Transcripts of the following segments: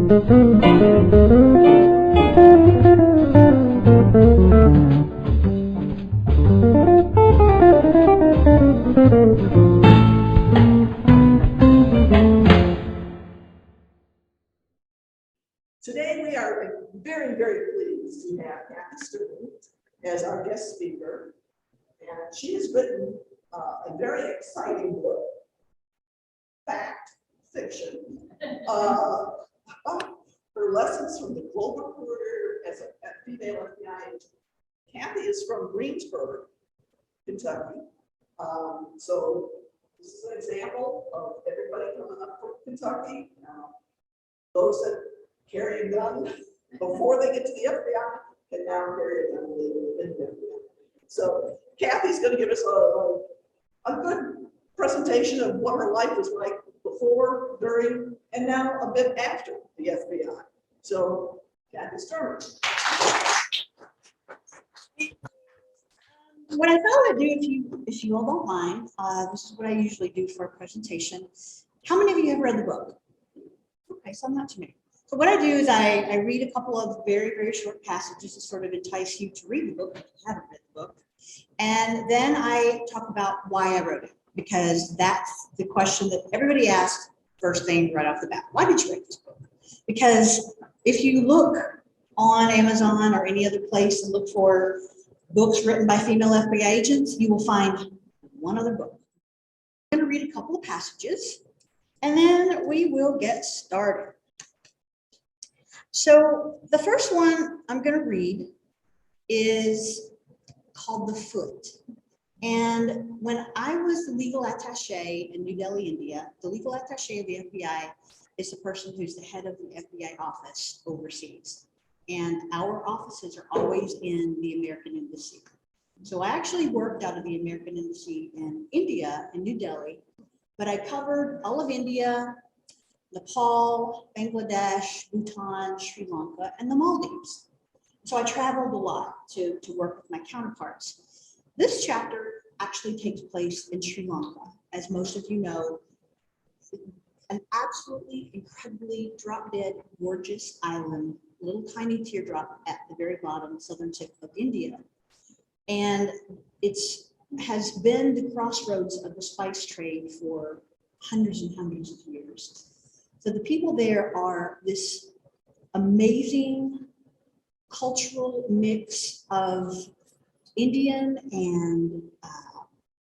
Today we are very, very pleased to have Kathy Stearman as our guest speaker, and she has written a very exciting book, fact fiction, her lessons from the global career as a female FBI agent. Kathy is from Greensburg, Kentucky. So this is an example of everybody coming up from Kentucky. Those that carry a gun before they get to the FBI can now carry a gun in the FBI. So Kathy's going to give us a good presentation of what her life was like before, during, and now a bit after the FBI. So Kathy Stearman. What I thought I'd do, if you all don't mind, this is what I usually do for a presentation. How many of you have read the book? Okay, so not too many. So what I do is I read a couple of very, very short passages to sort of entice you to read the book if you haven't read the book. And then I talk about why I wrote it, because that's the question that everybody asks first thing right off the bat. Why did you write this book? Because if you look on Amazon or any other place and look for books written by female FBI agents, you will find one other book. I'm going to read a couple of passages, and then we will get started. So the first one I'm going to read is called The Foot. And when I was the legal attaché in New Delhi, India, the legal attaché of the FBI is the person who's the head of the FBI office overseas. And our offices are always in the American Embassy. So I actually worked out of the American Embassy in India, in New Delhi, but I covered all of India, Nepal, Bangladesh, Bhutan, Sri Lanka, and the Maldives. So I traveled a lot to work with my counterparts. This chapter actually takes place in Sri Lanka. As most of you know, an absolutely incredibly drop-dead, gorgeous island, little tiny teardrop at the very bottom, southern tip of India. And it has been the crossroads of the spice trade for hundreds and hundreds of years. So the people there are this amazing cultural mix of Indian and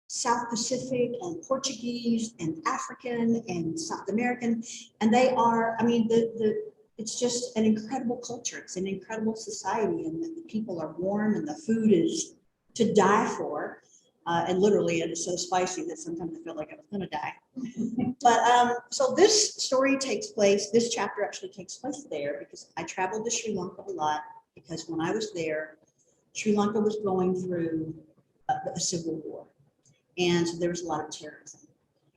South Pacific and Portuguese and African and South American. And they are, I mean, it's just an incredible culture. It's an incredible society, and the people are warm and the food is to die for. And literally, it is so spicy that sometimes I felt like I was going to die. But so this story takes place, this chapter actually takes place there because I traveled to Sri Lanka a lot, because when I was there, Sri Lanka was going through a civil war. And so there was a lot of terrorism.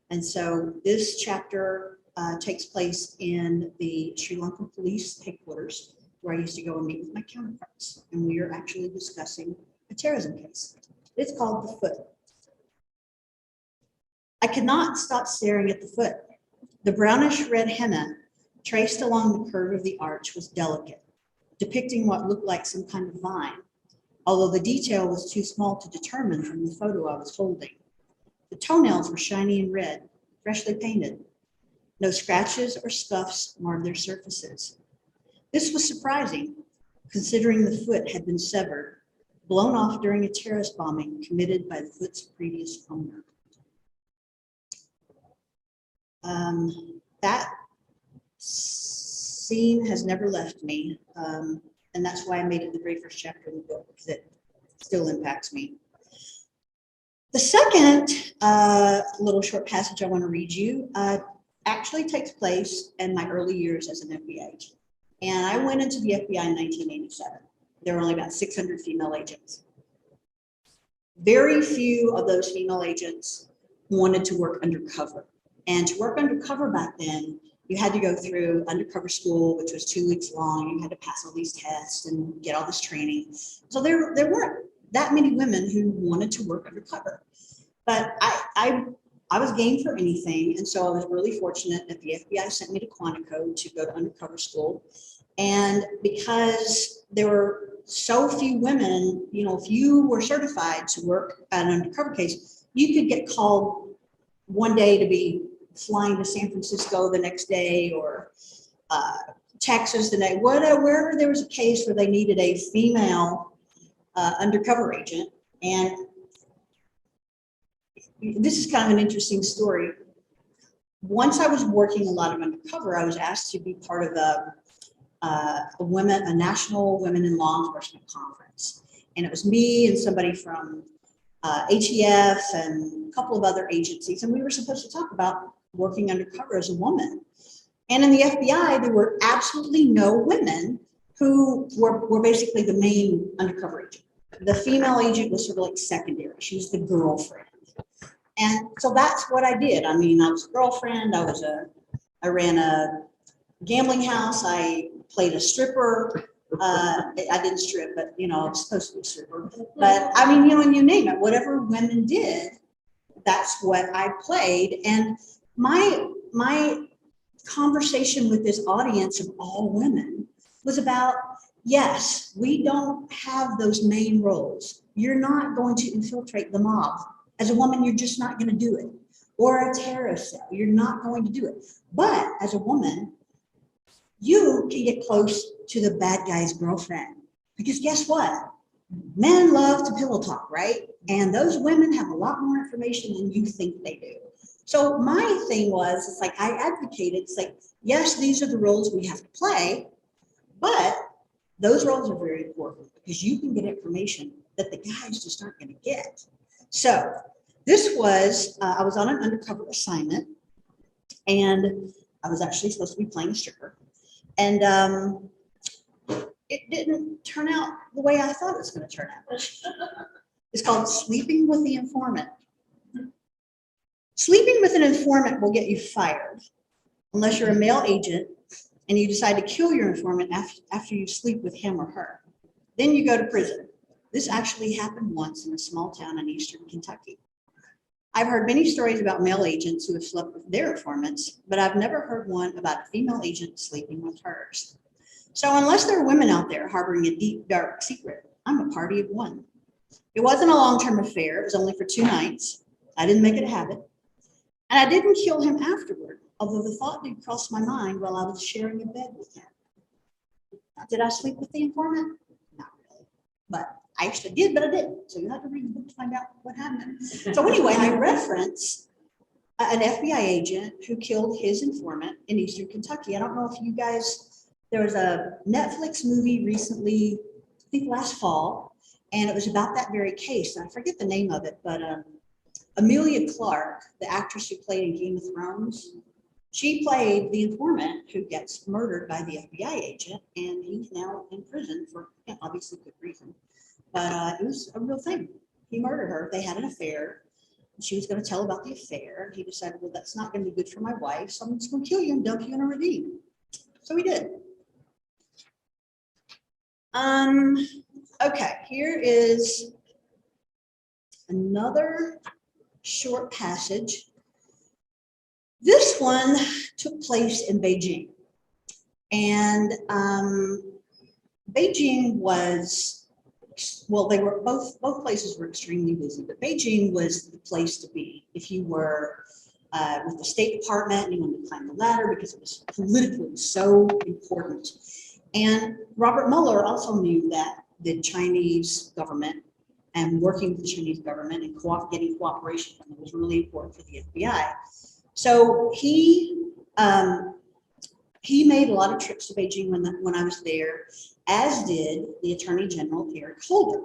And so this chapter takes place in the Sri Lankan police headquarters, where I used to go and meet with my counterparts. And we are actually discussing a terrorism case. It's called The Foot. I could not stop staring at the foot. The brownish red henna traced along the curve of the arch was delicate, depicting what looked like some kind of vine, although the detail was too small to determine from the photo I was holding. The toenails were shiny and red, freshly painted. No scratches or scuffs marred their surfaces. This was surprising, considering the foot had been severed, blown off during a terrorist bombing committed by the foot's previous owner. That scene has never left me, and that's why I made it the very first chapter of the book, because it still impacts me. The second little short passage I want to read you actually takes place in my early years as an FBI agent. And I went into the FBI in 1987. There were only about 600 female agents. Very few of those female agents wanted to work undercover. And to work undercover back then, you had to go through undercover school, which was 2 weeks long. You had to pass all these tests and get all this training. So there weren't that many women who wanted to work undercover. But I I was game for anything. And so I was really fortunate that the FBI sent me to Quantico to go to undercover school. And because there were so few women, you know, if you were certified to work at an undercover case, you could get called one day to be flying to San Francisco the next day, or Texas the next, wherever there was a case where they needed a female undercover agent. And this is kind of an interesting story. Once I was working a lot of undercover, I was asked to be part of a national women in law enforcement conference. And it was me and somebody from ATF and a couple of other agencies. And we were supposed to talk about working undercover as a woman. And in the FBI, there were absolutely no women who were basically the main undercover agent. The female agent was sort of like secondary. She was the girlfriend. And so that's what I did. I mean, I was a girlfriend. I ran a gambling house. I played a stripper. I didn't strip, but you know, I was supposed to be a stripper. But I mean, you know, and you name it, whatever women did, that's what I played. And my conversation with this audience of all women was about, yes, we don't have those main roles. You're not going to infiltrate the mob. As a woman, you're just not going to do it. Or a terrorist cell, you're not going to do it. But as a woman, you can get close to the bad guy's girlfriend. Because guess what? Men love to pillow talk, right? And those women have a lot more information than you think they do. So my thing was, it's like I advocated, it's like, yes, these are the roles we have to play, but those roles are very important because you can get information that the guys just aren't going to get. So this was, I was on an undercover assignment, and I was actually supposed to be playing a stripper. And it didn't turn out the way I thought it was going to turn out. It's called sleeping with the informant. Sleeping with an informant will get you fired unless you're a male agent and you decide to kill your informant after you sleep with him or her. Then you go to prison. This actually happened once in a small town in eastern Kentucky. I've heard many stories about male agents who have slept with their informants, but I've never heard one about a female agent sleeping with hers. So unless there are women out there harboring a deep, dark secret, I'm a party of one. It wasn't a long-term affair. It was only for 2 nights. I didn't make it a habit. And I didn't kill him afterward, although the thought did cross my mind while I was sharing a bed with him. Now, did I sleep with the informant? Not really. But I actually did, but I didn't. So you have to read the book to find out what happened. So anyway, I reference an FBI agent who killed his informant in eastern Kentucky. I don't know if you guys, there was a Netflix movie recently, I think last fall, and it was about that very case. And I forget the name of it, but Emilia Clarke, the actress who played in Game of Thrones, she played the informant who gets murdered by the FBI agent, and he's now in prison for obviously good reason. But it was a real thing. He murdered her. They had an affair. She was going to tell about the affair. He decided, well, that's not going to be good for my wife, so I'm just going to kill you and dump you in a ravine. So he did. Okay, here is another short passage. This one took place in Beijing. And Beijing was, well, they were both places were extremely busy, but Beijing was the place to be if you were with the State Department and you wanted to climb the ladder because it was politically so important. And Robert Mueller also knew that the Chinese government and working with the Chinese government and getting cooperation from them was really important for the FBI. So he made a lot of trips to Beijing when I was there, as did the Attorney General Eric Holder.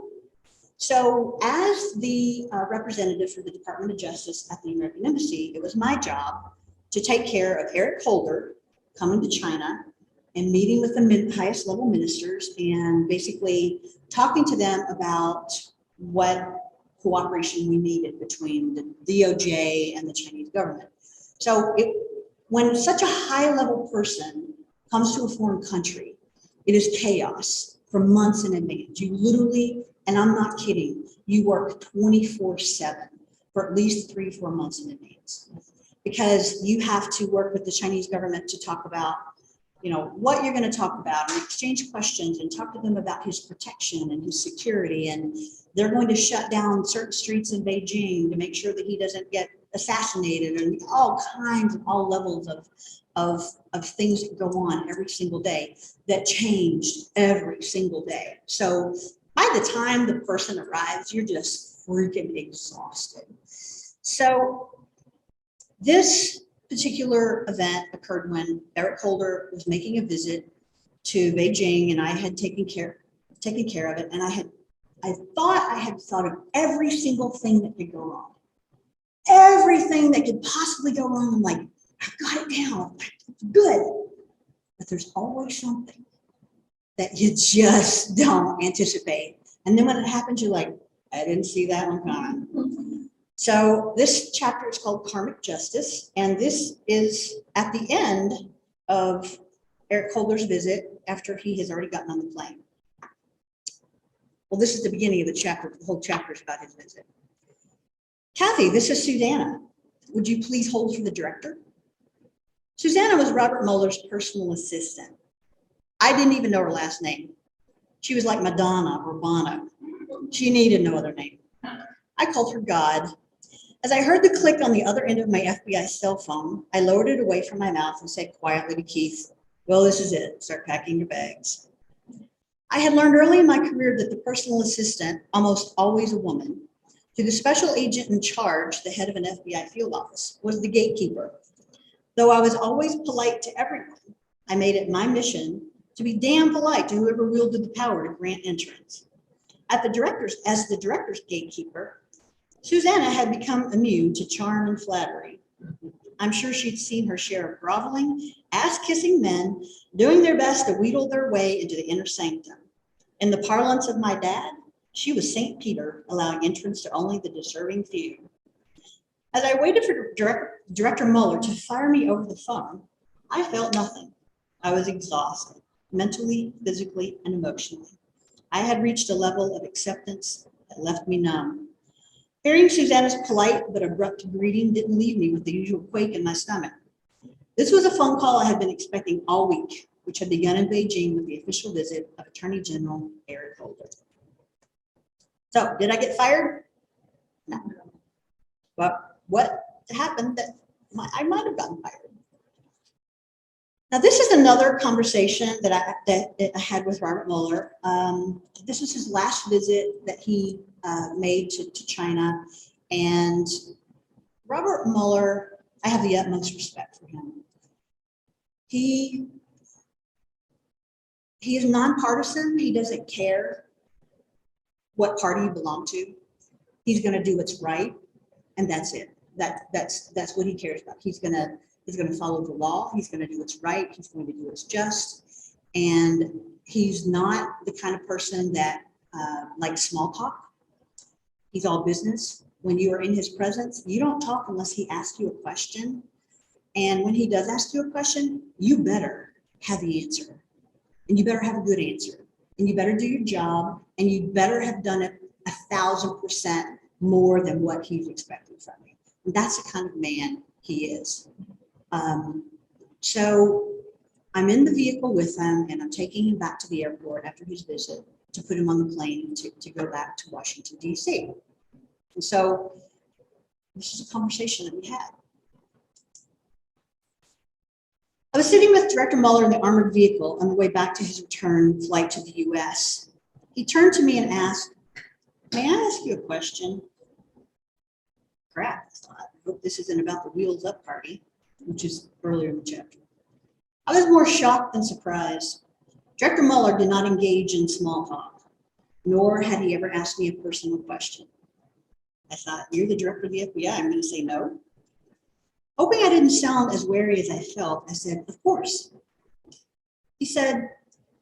So as the representative for the Department of Justice at the American Embassy, it was my job to take care of Eric Holder coming to China and meeting with the highest level ministers and basically talking to them about what cooperation we needed between the DOJ and the Chinese government. So when such a high level person comes to a foreign country, it is chaos for months in advance. You literally, and I'm not kidding, you work 24/7 for at least 3 or 4 months in advance, because you have to work with the Chinese government to talk about, you know, what you're going to talk about and exchange questions and talk to them about his protection and his security. And they're going to shut down certain streets in Beijing to make sure that he doesn't get assassinated, and all kinds of all levels of things that go on every single day that changed every single day. So by the time the person arrives, you're just freaking exhausted. So this particular event occurred when Eric Holder was making a visit to Beijing, and I had taken care of it. And I thought I had thought of every single thing that could go wrong. Everything that could possibly go wrong. I'm like, I've got it down. It's good. But there's always something that you just don't anticipate. And then when it happens, you're like, I didn't see that one coming. So this chapter is called Karmic Justice. And this is at the end of Eric Holder's visit after he has already gotten on the plane. Well, this is the beginning of the chapter. The whole chapter is about his visit. Kathy, this is Susanna. Would you please hold for the director? Susanna was Robert Mueller's personal assistant. I didn't even know her last name. She was like Madonna or Bono. She needed no other name. I called her God. As I heard the click on the other end of my FBI cell phone, I lowered it away from my mouth and said quietly to Keith, well, this is it. Start packing your bags. I had learned early in my career that the personal assistant, almost always a woman, to the special agent in charge, the head of an FBI field office, was the gatekeeper. Though I was always polite to everyone, I made it my mission to be damn polite to whoever wielded the power to grant entrance. As the director's gatekeeper, Susanna had become immune to charm and flattery. I'm sure she'd seen her share of groveling, ass-kissing men doing their best to wheedle their way into the inner sanctum. In the parlance of my dad, she was St. Peter, allowing entrance to only the deserving few. As I waited for Director Mueller to fire me over the phone, I felt nothing. I was exhausted, mentally, physically, and emotionally. I had reached a level of acceptance that left me numb. Hearing Susanna's polite but abrupt greeting didn't leave me with the usual quake in my stomach. This was a phone call I had been expecting all week, which had begun in Beijing with the official visit of Attorney General Eric Holder. So, did I get fired? No. But what happened that I might have gotten fired? Now, this is another conversation that I had with Robert Mueller. This is his last visit that he made to China. And Robert Mueller, I have the utmost respect for him. He is nonpartisan. He doesn't care what party you belong to. He's going to do what's right, and that's it. That's what he cares about. He's going to follow the law. He's going to do what's right. He's going to do what's just, and he's not the kind of person that likes small talk. He's all business. When you are in his presence, you don't talk unless he asks you a question. And when he does ask you a question, you better have the answer, and you better have a good answer, and you better do your job, and you better have done it 1,000% more than what he's expecting from you. And that's the kind of man he is. So I'm in the vehicle with him, and I'm taking him back to the airport after his visit to put him on the plane to go back to Washington, D.C. And so this is a conversation that we had. I was sitting with Director Mueller in the armored vehicle on the way back to his return flight to the U.S. He turned to me and asked, may I ask you a question? Crap, I thought. I hope this isn't about the Wheels Up party, which is earlier in the chapter. I was more shocked than surprised. Director Mueller did not engage in small talk, nor had he ever asked me a personal question. I thought, you're the director of the FBI, I'm going to say no. Hoping I didn't sound as wary as I felt, I said, of course. He said,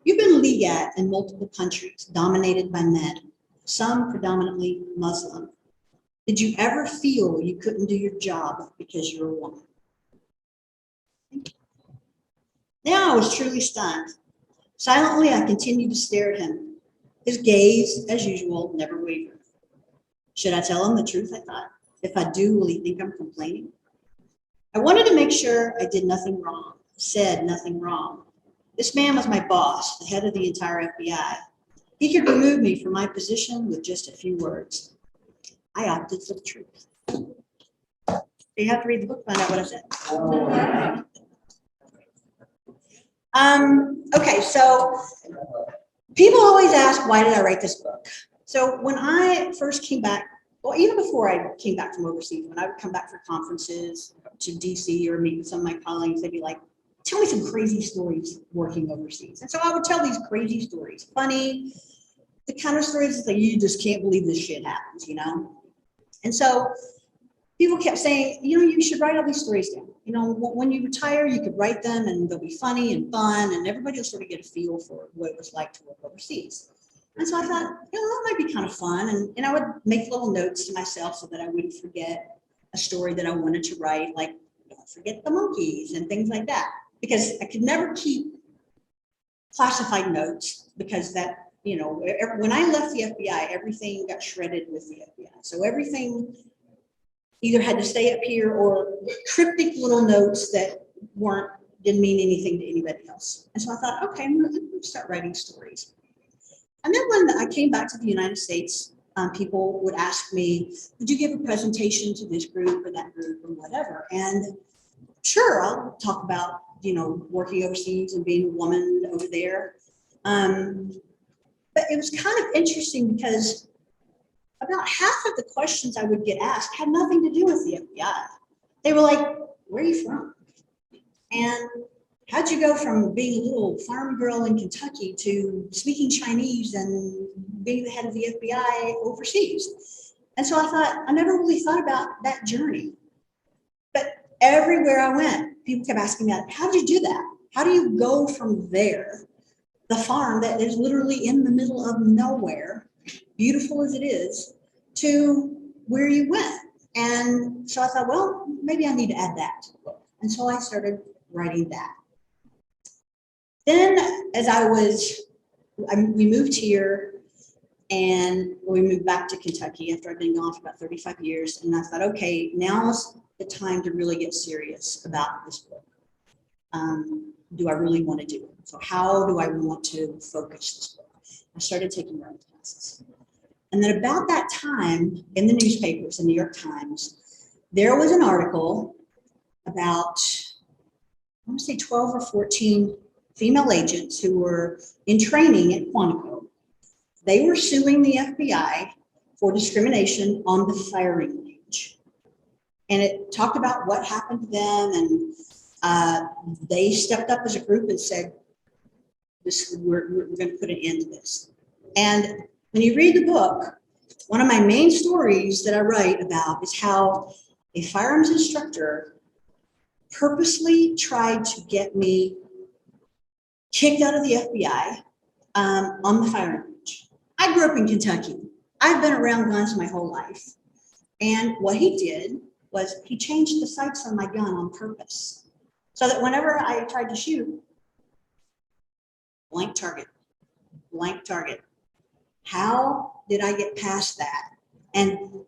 you've been legat in multiple countries dominated by men, some predominantly Muslim. Did you ever feel you couldn't do your job because you're a woman? Now I was truly stunned. Silently, I continued to stare at him. His gaze, as usual, never wavered. Should I tell him the truth, I thought? If I do, will he think I'm complaining? I wanted to make sure I did nothing wrong, said nothing wrong. This man was my boss, the head of the entire FBI. He could remove me from my position with just a few words. I opted for the truth. You have to read the book to find out what I said. Okay, so people always ask, why did I write this book? So when I first came back, well, even before I came back from overseas, when I would come back for conferences to DC or meet with some of my colleagues, they'd be like, tell me some crazy stories working overseas. And so I would tell these crazy stories, funny, the kind of stories that you just can't believe this shit happens, you know? And so people kept saying, you know, you should write all these stories down. You know, when you retire, you could write them and they'll be funny and fun and everybody will sort of get a feel for what it was like to work overseas. And so I thought, you know, that might be kind of fun. And I would make little notes to myself so that I wouldn't forget a story that I wanted to write, like don't forget the monkeys and things like that. Because I could never keep classified notes because that, you know, when I left the FBI, everything got shredded with the FBI. So everything either had to stay up here or cryptic little notes that didn't mean anything to anybody else. And so I thought, okay, I'm gonna start writing stories. And then when I came back to the United States, people would ask me, would you give a presentation to this group or that group or whatever? And sure, I'll talk about, you know, working overseas and being a woman over there. But it was kind of interesting because about half of the questions I would get asked had nothing to do with the FBI. They were like, where are you from? And how'd you go from being a little farm girl in Kentucky to speaking Chinese and being the head of the FBI overseas? And so I thought, I never really thought about that journey. But everywhere I went, people kept asking me, how did you do that? How do you go from there, the farm that is literally in the middle of nowhere, beautiful as it is, to where you went? And so I thought, well, maybe I need to add that to the book. And so I started writing that. Then as we moved here and we moved back to Kentucky after I'd been gone for about 35 years. And I thought, okay, now's the time to really get serious about this book. Do I really want to do it? So how do I want to focus this book? I started taking writing classes. And then about that time in the newspapers, the New York Times, there was an article about, I want to say 12 or 14 female agents who were in training at Quantico. They were suing the FBI for discrimination on the firing range. And it talked about what happened to them, and they stepped up as a group and said, we're going to put an end to this. And when you read the book, one of my main stories that I write about is how a firearms instructor purposely tried to get me kicked out of the FBI on the firing range. I grew up in Kentucky. I've been around guns my whole life. And what he did was he changed the sights on my gun on purpose so that whenever I tried to shoot, blank target, blank target. How did I get past that? And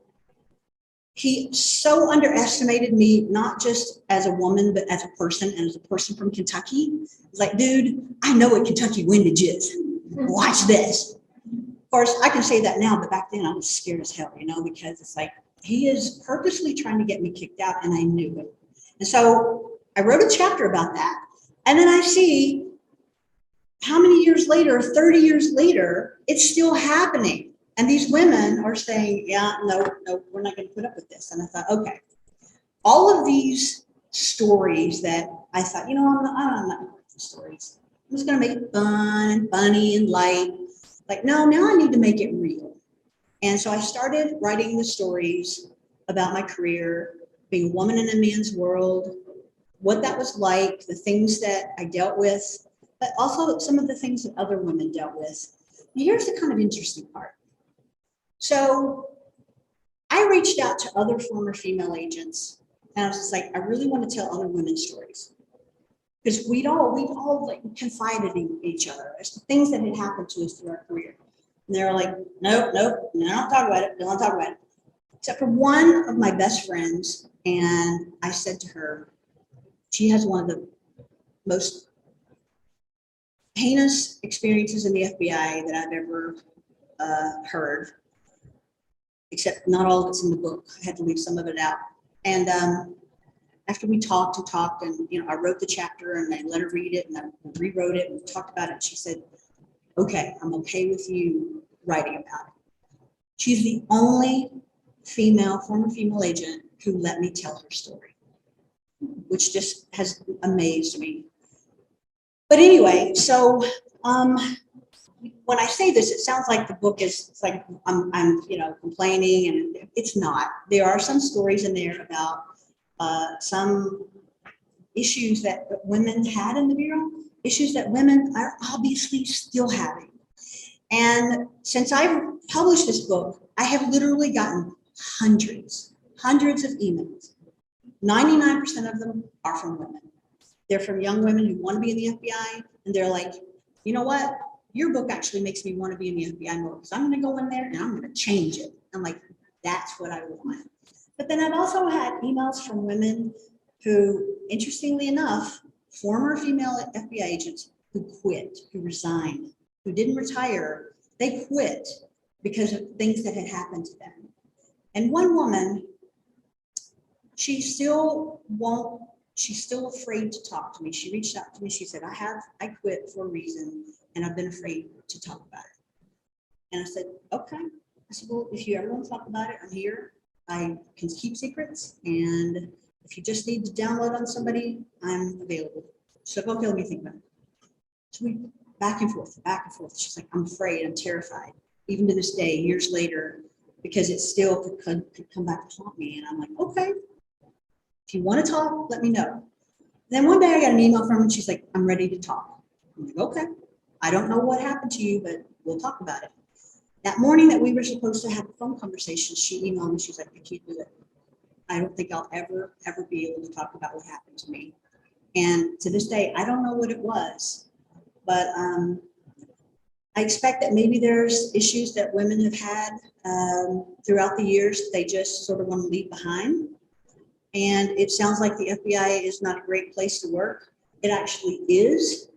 he so underestimated me, not just as a woman, but as a person, and as a person from Kentucky. He's like, dude, I know what Kentucky windage is. Watch this. Of course, I can say that now, but back then I was scared as hell, you know, because it's like, he is purposely trying to get me kicked out, and I knew it. And so I wrote a chapter about that. And then I see how many years later, 30 years later, it's still happening. And these women are saying, yeah, no, we're not going to put up with this. And I thought, okay, all of these stories that I thought, you know, I'm not going to write these stories. I'm just going to make it fun and funny and light. Like, no, now I need to make it real. And so I started writing the stories about my career, being a woman in a man's world, what that was like, the things that I dealt with, but also some of the things that other women dealt with. Here's the kind of interesting part. So I reached out to other former female agents, and I was just like, I really want to tell other women's stories. Because we'd all like confided in each other as to things that had happened to us through our career. And they were like, nope, don't talk about it, don't talk about it. except for one of my best friends. And I said to her, she has one of the most heinous experiences in the FBI that I've ever heard, except not all of it's in the book. I had to leave some of it out. And after we talked and talked, and I wrote the chapter and I let her read it and I rewrote it and we talked about it. She said, okay, I'm okay with you writing about it. She's the only former female agent who let me tell her story, which just has amazed me. But anyway, so when I say this, it sounds like the book is like I'm complaining, and it's not. There are some stories in there about some issues that women had in the Bureau, issues that women are obviously still having. And since I've published this book, I have literally gotten hundreds of emails. 99% of them are from women. They're from young women who want to be in the FBI, and they're like, you know what? Your book actually makes me want to be in the FBI more, because I'm going to go in there and I'm going to change it. I'm like, that's what I want. But then I've also had emails from women who, interestingly enough, former female FBI agents who quit, who resigned, who didn't retire. They quit because of things that had happened to them. And one woman, she's still afraid to talk to me. She reached out to me. She said, I quit for a reason, and I've been afraid to talk about it. And I said, okay. I said, well, if you ever want to talk about it, I'm here. I can keep secrets. And if you just need to download on somebody, I'm available. So okay, let me think about it. So we back and forth. She's like, I'm afraid, I'm terrified. Even to this day, years later, because it still could come back to haunt me. And I'm like, okay, if you want to talk, let me know. Then one day I got an email from her and she's like, I'm ready to talk. I'm like, okay, I don't know what happened to you, but we'll talk about it. That morning that we were supposed to have a phone conversation, she emailed me, she's like, I can't do it. I don't think I'll ever be able to talk about what happened to me. And to this day, I don't know what it was, but I expect that maybe there's issues that women have had throughout the years that they just sort of want to leave behind. And it sounds like the FBI is not a great place to work. It actually is.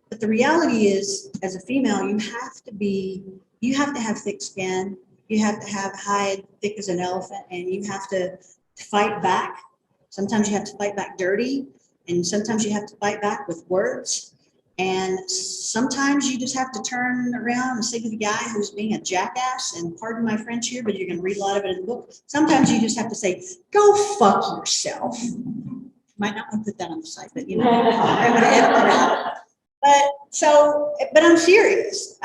But the reality is, as a female, you have to have thick skin. You have to have hide thick as an elephant, and you have to fight back. Sometimes you have to fight back dirty, and sometimes you have to fight back with words. And sometimes you just have to turn around and say to the guy who's being a jackass, and pardon my French here, but you're going to read a lot of it in the book. Sometimes you just have to say, go fuck yourself. Might not want to put that on the site, but I'm going to edit that out. But I'm serious.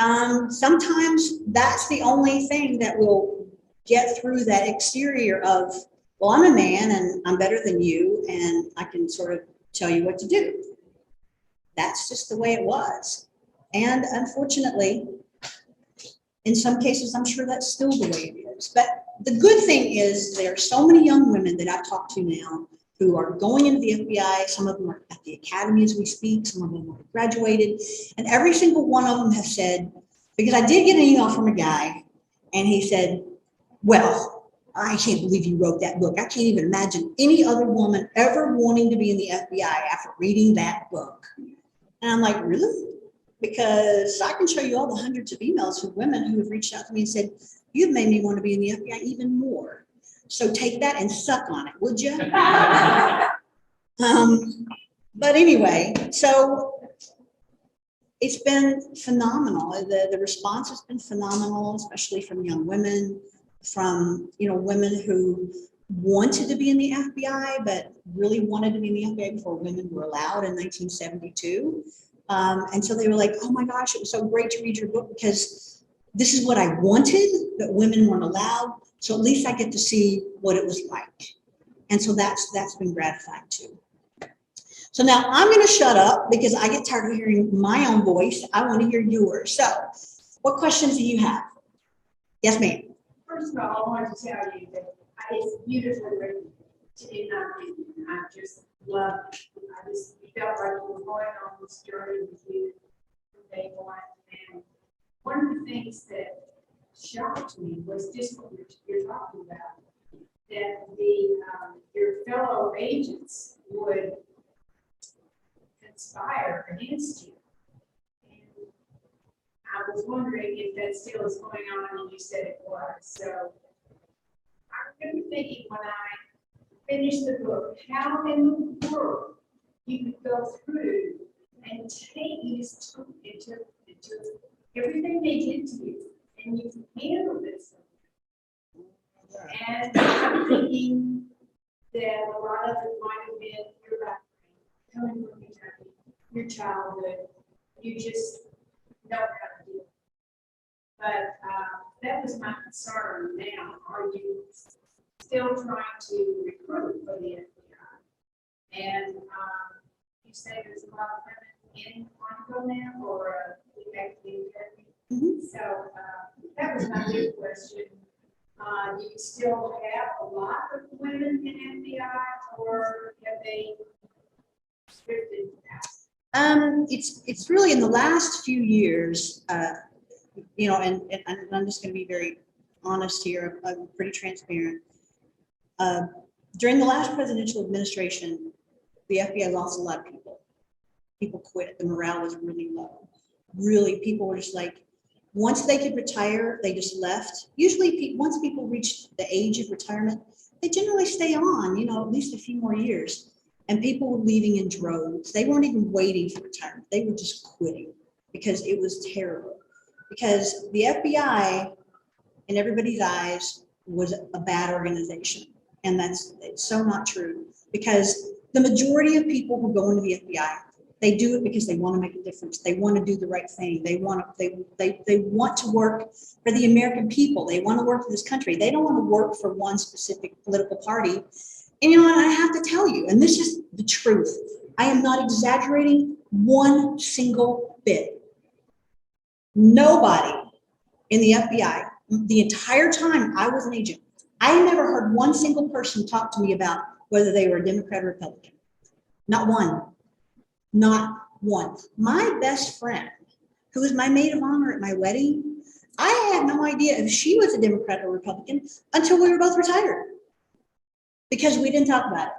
Sometimes that's the only thing that will get through that exterior of, well, I'm a man and I'm better than you, and I can sort of tell you what to do. That's just the way it was. And unfortunately, in some cases, I'm sure that's still the way it is. But the good thing is there are so many young women that I've talked to now who are going into the FBI. Some of them are at the academy as we speak. Some of them are graduated. And every single one of them have said, because I did get an email from a guy, and he said, well, I can't believe you wrote that book. I can't even imagine any other woman ever wanting to be in the FBI after reading that book. And I'm like, really? Because I can show you all the hundreds of emails from women who have reached out to me and said, you've made me want to be in the FBI even more. So take that and suck on it, would you? But anyway, so it's been phenomenal. The response has been phenomenal, especially from young women, from women who wanted to be in the FBI, but really wanted to be in the FBI before women were allowed in 1972. And so they were like, oh my gosh, it was so great to read your book because this is what I wanted, but women weren't allowed. So at least I get to see what it was like. And so that's been gratifying too. So now I'm going to shut up because I get tired of hearing my own voice. I want to hear yours. So what questions do you have? Yes, ma'am. First of all, I want to tell you that it's beautifully written. I just love it. I just felt like we were going on this journey with you from day one. And one of the things that shocked me was just what you're talking about. that your fellow agents would conspire against you. And I was wondering if that still is going on, and you said it was. So I'm going to be thinking when I finish the book, how in the world you could go through and take these into everything they did to you, and you handle this. And I'm thinking that a lot of it might have been your background, coming from Kentucky, your childhood, you just know how to do it. But that was my concern now. Are you still trying to recruit for the FBI? And you say there's a lot of women in Quantico now, or back to the academy. So that was my big question. Do you still have a lot of women in FBI, or have they restricted that? It's really in the last few years, you know, and I'm just going to be very honest here. I'm pretty transparent. During the last presidential administration, the FBI lost a lot of people. People quit. The morale was really low. Really, people were just like, once they could retire, they just left. Usually, once people reach the age of retirement, they generally stay on, you know, at least a few more years. And people were leaving in droves. They weren't even waiting for retirement. They were just quitting because it was terrible. Because the FBI, in everybody's eyes, was a bad organization. And it's so not true. Because the majority of people who go into the FBI, they do it because they want to make a difference. They want to do the right thing. They want to work for the American people. They want to work for this country. They don't want to work for one specific political party. And you know what, I have to tell you, and this is the truth. I am not exaggerating one single bit. Nobody in the FBI, the entire time I was an agent, I never heard one single person talk to me about whether they were a Democrat or Republican. Not one. Not one. My best friend, who was my maid of honor at my wedding, I had no idea if she was a Democrat or Republican until we were both retired. Because we didn't talk about it.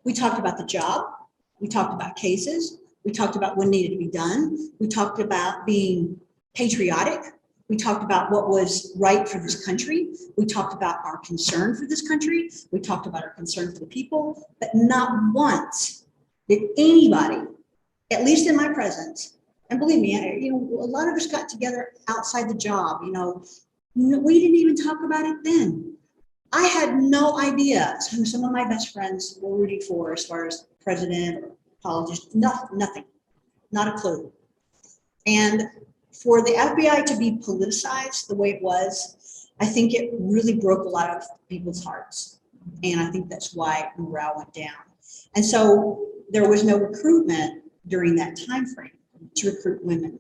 We talked about the job. We talked about cases. We talked about what needed to be done. We talked about being patriotic. We talked about what was right for this country. We talked about our concern for this country. We talked about our concern for the people, but not once did anybody, at least in my presence, and believe me, you know, a lot of us got together outside the job, you know, we didn't even talk about it then. I had no idea who some of my best friends were rooting for as far as president or politician, nothing, not a clue. And for the FBI to be politicized the way it was, I think it really broke a lot of people's hearts. And I think that's why morale went down. And so there was no recruitment during that time frame to recruit women.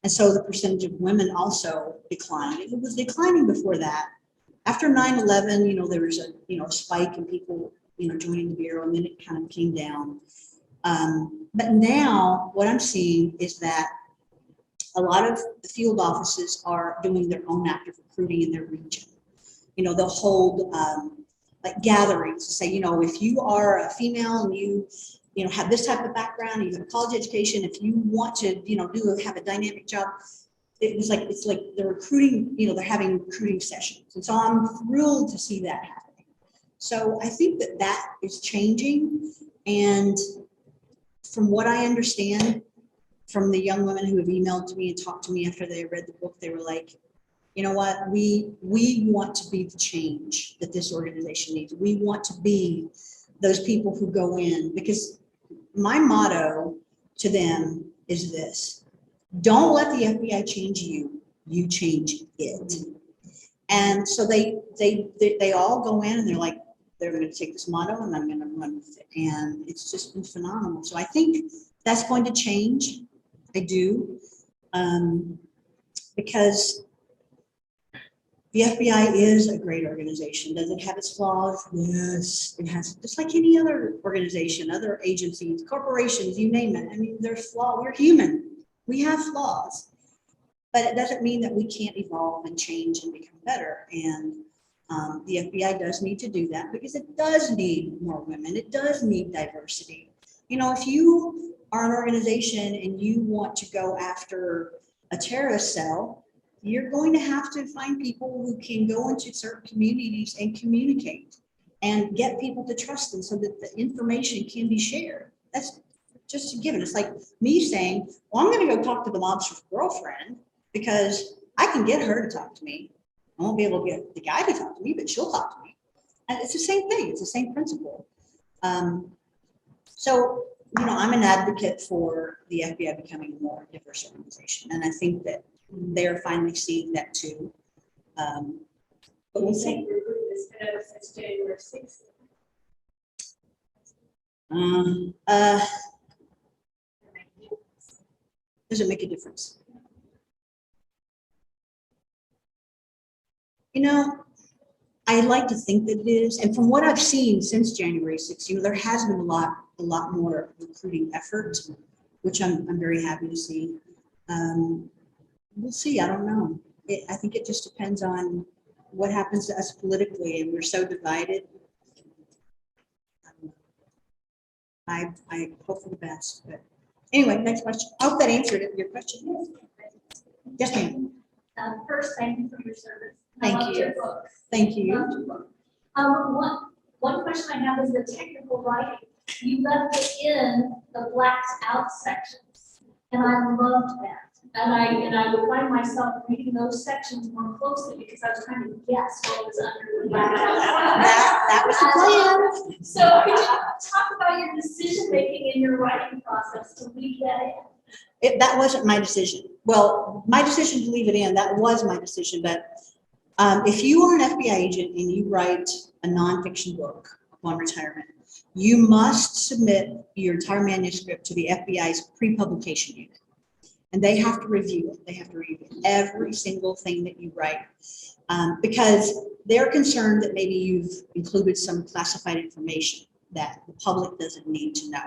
And so the percentage of women also declined. It was declining before that. After 9/11, you know, there was a spike in people, you know, joining the Bureau, and then it kind of came down. But now what I'm seeing is that a lot of the field offices are doing their own active recruiting in their region. You know, they'll hold like gatherings to say, you know, if you are a female and you have this type of background, you have a college education, if you want to, you know, have a dynamic job, it's like they're recruiting, you know, they're having recruiting sessions. And so I'm thrilled to see that happening. So I think that is changing. And from what I understand from the young women who have emailed to me and talked to me after they read the book, they were like, you know what, we want to be the change that this organization needs. We want to be those people who go in, because my motto to them is this: don't let the FBI change you, you change it. And so they all go in and they're like, they're going to take this motto and I'm going to run with it. And it's just been phenomenal. So I think that's going to change. I do. Because the FBI is a great organization. Does it have its flaws? Yes, it has, just like any other organization, other agencies, corporations, you name it. I mean, there's flaws. We're human. We have flaws, but it doesn't mean that we can't evolve and change and become better. And The FBI does need to do that because it does need more women. It does need diversity. You know, if you are an organization and you want to go after a terrorist cell, you're going to have to find people who can go into certain communities and communicate and get people to trust them so that the information can be shared. That's just a given. It's like me saying, well, I'm going to go talk to the mobster's girlfriend because I can get her to talk to me. I won't be able to get the guy to talk to me, but she'll talk to me. And it's the same thing. It's the same principle. So, you know, I'm an advocate for the FBI becoming a more diverse organization. And I think that they're finally seeing that too. But we'll You see. think the group has been ever since January 6th? Does it make a difference? You know, I like to think that it is. And from what I've seen since January 6th, you know, there has been a lot more recruiting effort, which I'm very happy to see. We'll see. I don't know. I think it just depends on what happens to us politically, and we're so divided. I hope for the best. But anyway, next question. I hope that answered your question. Yes, ma'am. First, thank you for your service. Thank I loved you. your books. Thank you. Loved your book. One question I have is the technical writing. You left in the blacks out sections, and I loved that. And I would find myself reading those sections more closely because I was trying to guess what was under the black out. That was the plan. So could you talk about your decision making in your writing process to leave that in? That wasn't my decision. Well, my decision to leave it in, that was my decision. But if you are an FBI agent and you write a nonfiction book upon retirement, you must submit your entire manuscript to the FBI's pre-publication unit. And they have to review it. They have to review every single thing that you write because they're concerned that maybe you've included some classified information that the public doesn't need to know.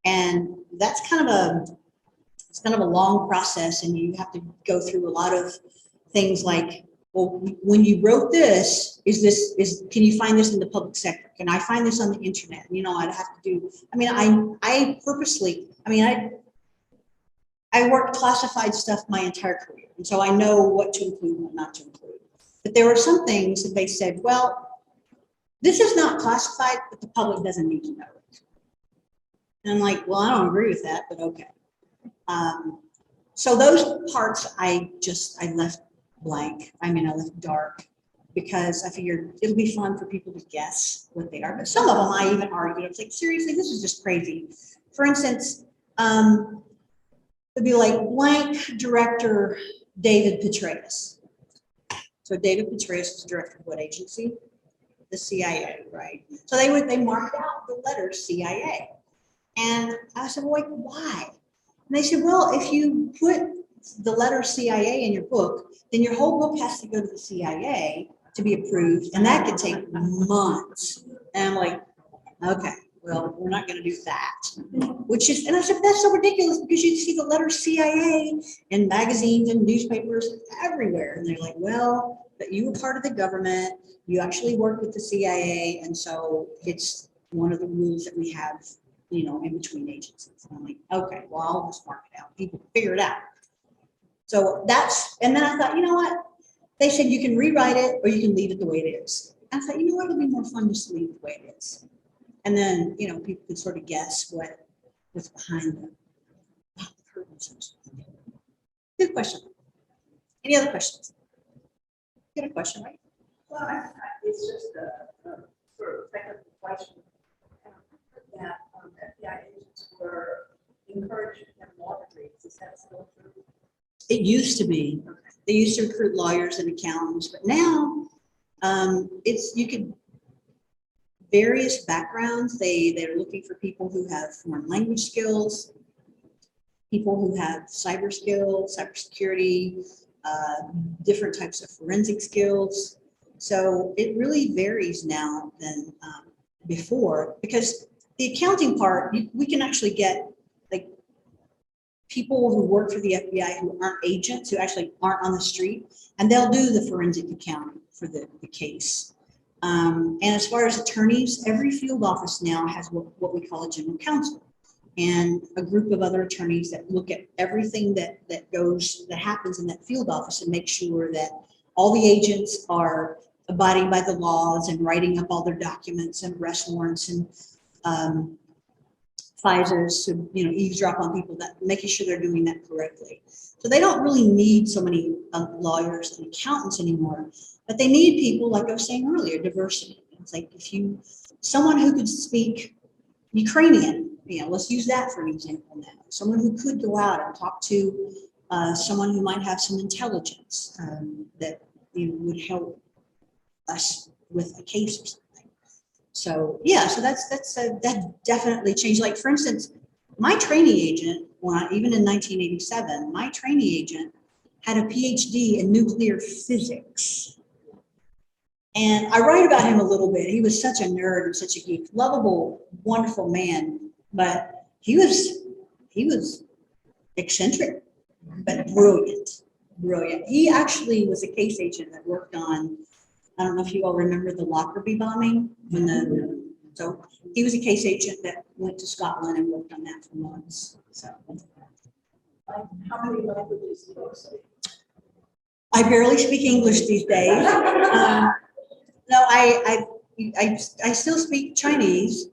And that's kind of a long process, and you have to go through a lot of things like, well, when you wrote this, can you find this in the public sector? Can I find this on the internet? You know, I'd have to do, I mean, I purposely, I worked classified stuff my entire career. And so I know what to include and what not to include. But there were some things that they said, well, this is not classified, but the public doesn't need to know it. And I'm like, well, I don't agree with that, but okay. So those parts I left blank. I left dark because I figured it'll be fun for people to guess what they are. But some of them I even argued. I was like, seriously, this is just crazy. For instance, it'd be like blank director David Petraeus. So David Petraeus was director of what agency? The CIA, right? So they marked out the letter CIA. And I said, well, like, why? And they said, well, if you put the letter CIA in your book, then your whole book has to go to the CIA to be approved, and that could take months. And I'm like, okay, well, we're not going to do that. And I said, that's so ridiculous because you see the letter CIA in magazines and newspapers everywhere. And they're like, well, but you were part of the government. You actually worked with the CIA. And so it's one of the rules that we have, you know, in between agencies. And I'm like, okay, well, I'll just mark it out. People figure it out. So and then I thought, you know what? They said you can rewrite it or you can leave it the way it is. I thought, you know what? It'll be more fun just to leave it the way it is. And then, you know, people could sort of guess what's behind the curtains. Good question. Any other questions? Get a question, right? Well, it's just a sort of technical question. That FBI agents were encouraged to have law degrees. Is that still true? It used to be. They used to recruit lawyers and accountants, but now you could various backgrounds. They're looking for people who have foreign language skills, people who have cyber skills, cybersecurity, different types of forensic skills. So it really varies now than before, because the accounting part, we can actually get like people who work for the FBI who aren't agents, who actually aren't on the street, and they'll do the forensic accounting for the case. And as far as attorneys, every field office now has what we call a general counsel, and a group of other attorneys that look at everything that happens in that field office and make sure that all the agents are abiding by the laws and writing up all their documents and arrest warrants and FISAs to eavesdrop on people, that making sure they're doing that correctly. So they don't really need so many lawyers and accountants anymore, but they need people, like I was saying earlier, diversity. It's like someone who could speak Ukrainian, let's use that for an example now. Someone who could go out and talk to someone who might have some intelligence that would help us with a case or something. So yeah, so that definitely changed. Like for instance, my training agent, even in 1987, my training agent had a PhD in nuclear physics. And I write about him a little bit. He was such a nerd and such a geek, lovable, wonderful man, but he was eccentric, but brilliant. He actually was a case agent that worked on, I don't know if you all remember the Lockerbie bombing, so he was a case agent that went to Scotland and worked on that for months. So How many languages do you say? I barely speak English these days. No, I still speak Chinese.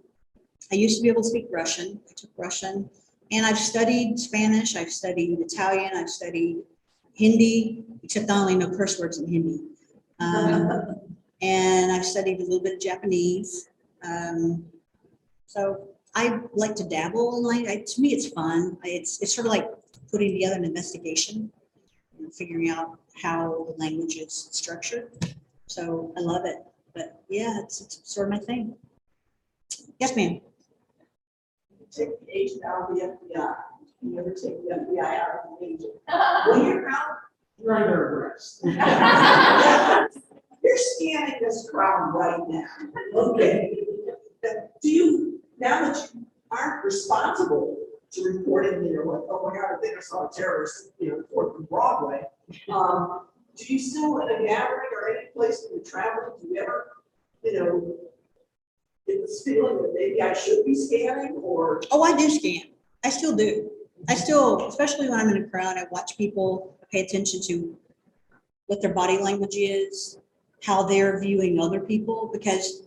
I used to be able to speak Russian. I took Russian, and I've studied Spanish. I've studied Italian. I've studied Hindi, except I only know curse words in Hindi. And I've studied a little bit of Japanese. So I like to dabble in language. To me, it's fun. It's sort of like putting together an investigation and figuring out how the language is structured. So I love it. But yeah, it's sort of my thing. Yes, ma'am. Take the agent out of the FBI. You never take the FBI out of the agent. When you're out, you're under arrest. You're scanning this crowd right now. Okay. Do you, now that you aren't responsible to reporting, oh my God, I think I saw a terrorist, report from Broadway. Do you still, in a gathering or any place that you're traveling, do you ever, get this feeling that maybe I should be scanning or? Oh, I do scan. I still do. I still, especially when I'm in a crowd, I watch people, pay attention to what their body language is, how they're viewing other people, because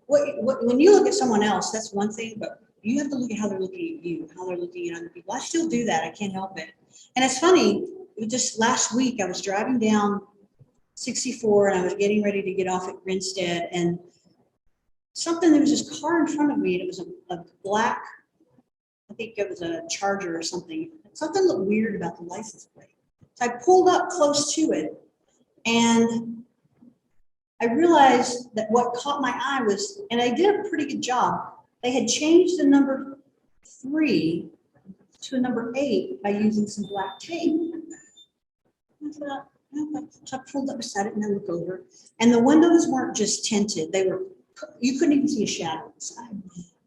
when you look at someone else, that's one thing, but you have to look at how they're looking at you, how they're looking at other people. I still do that. I can't help it. And it's funny, just last week, I was driving down 64 and I was getting ready to get off at Grinstead, and there was this car in front of me, and it was a black, I think it was a Charger or something. Something looked weird about the license plate. So I pulled up close to it, and I realized that what caught my eye was, and I did a pretty good job, they had changed the number 3 to a number 8 by using some black tape. I thought, okay. So I pulled up beside it and I looked over, and the windows weren't just tinted, you couldn't even see a shadow inside.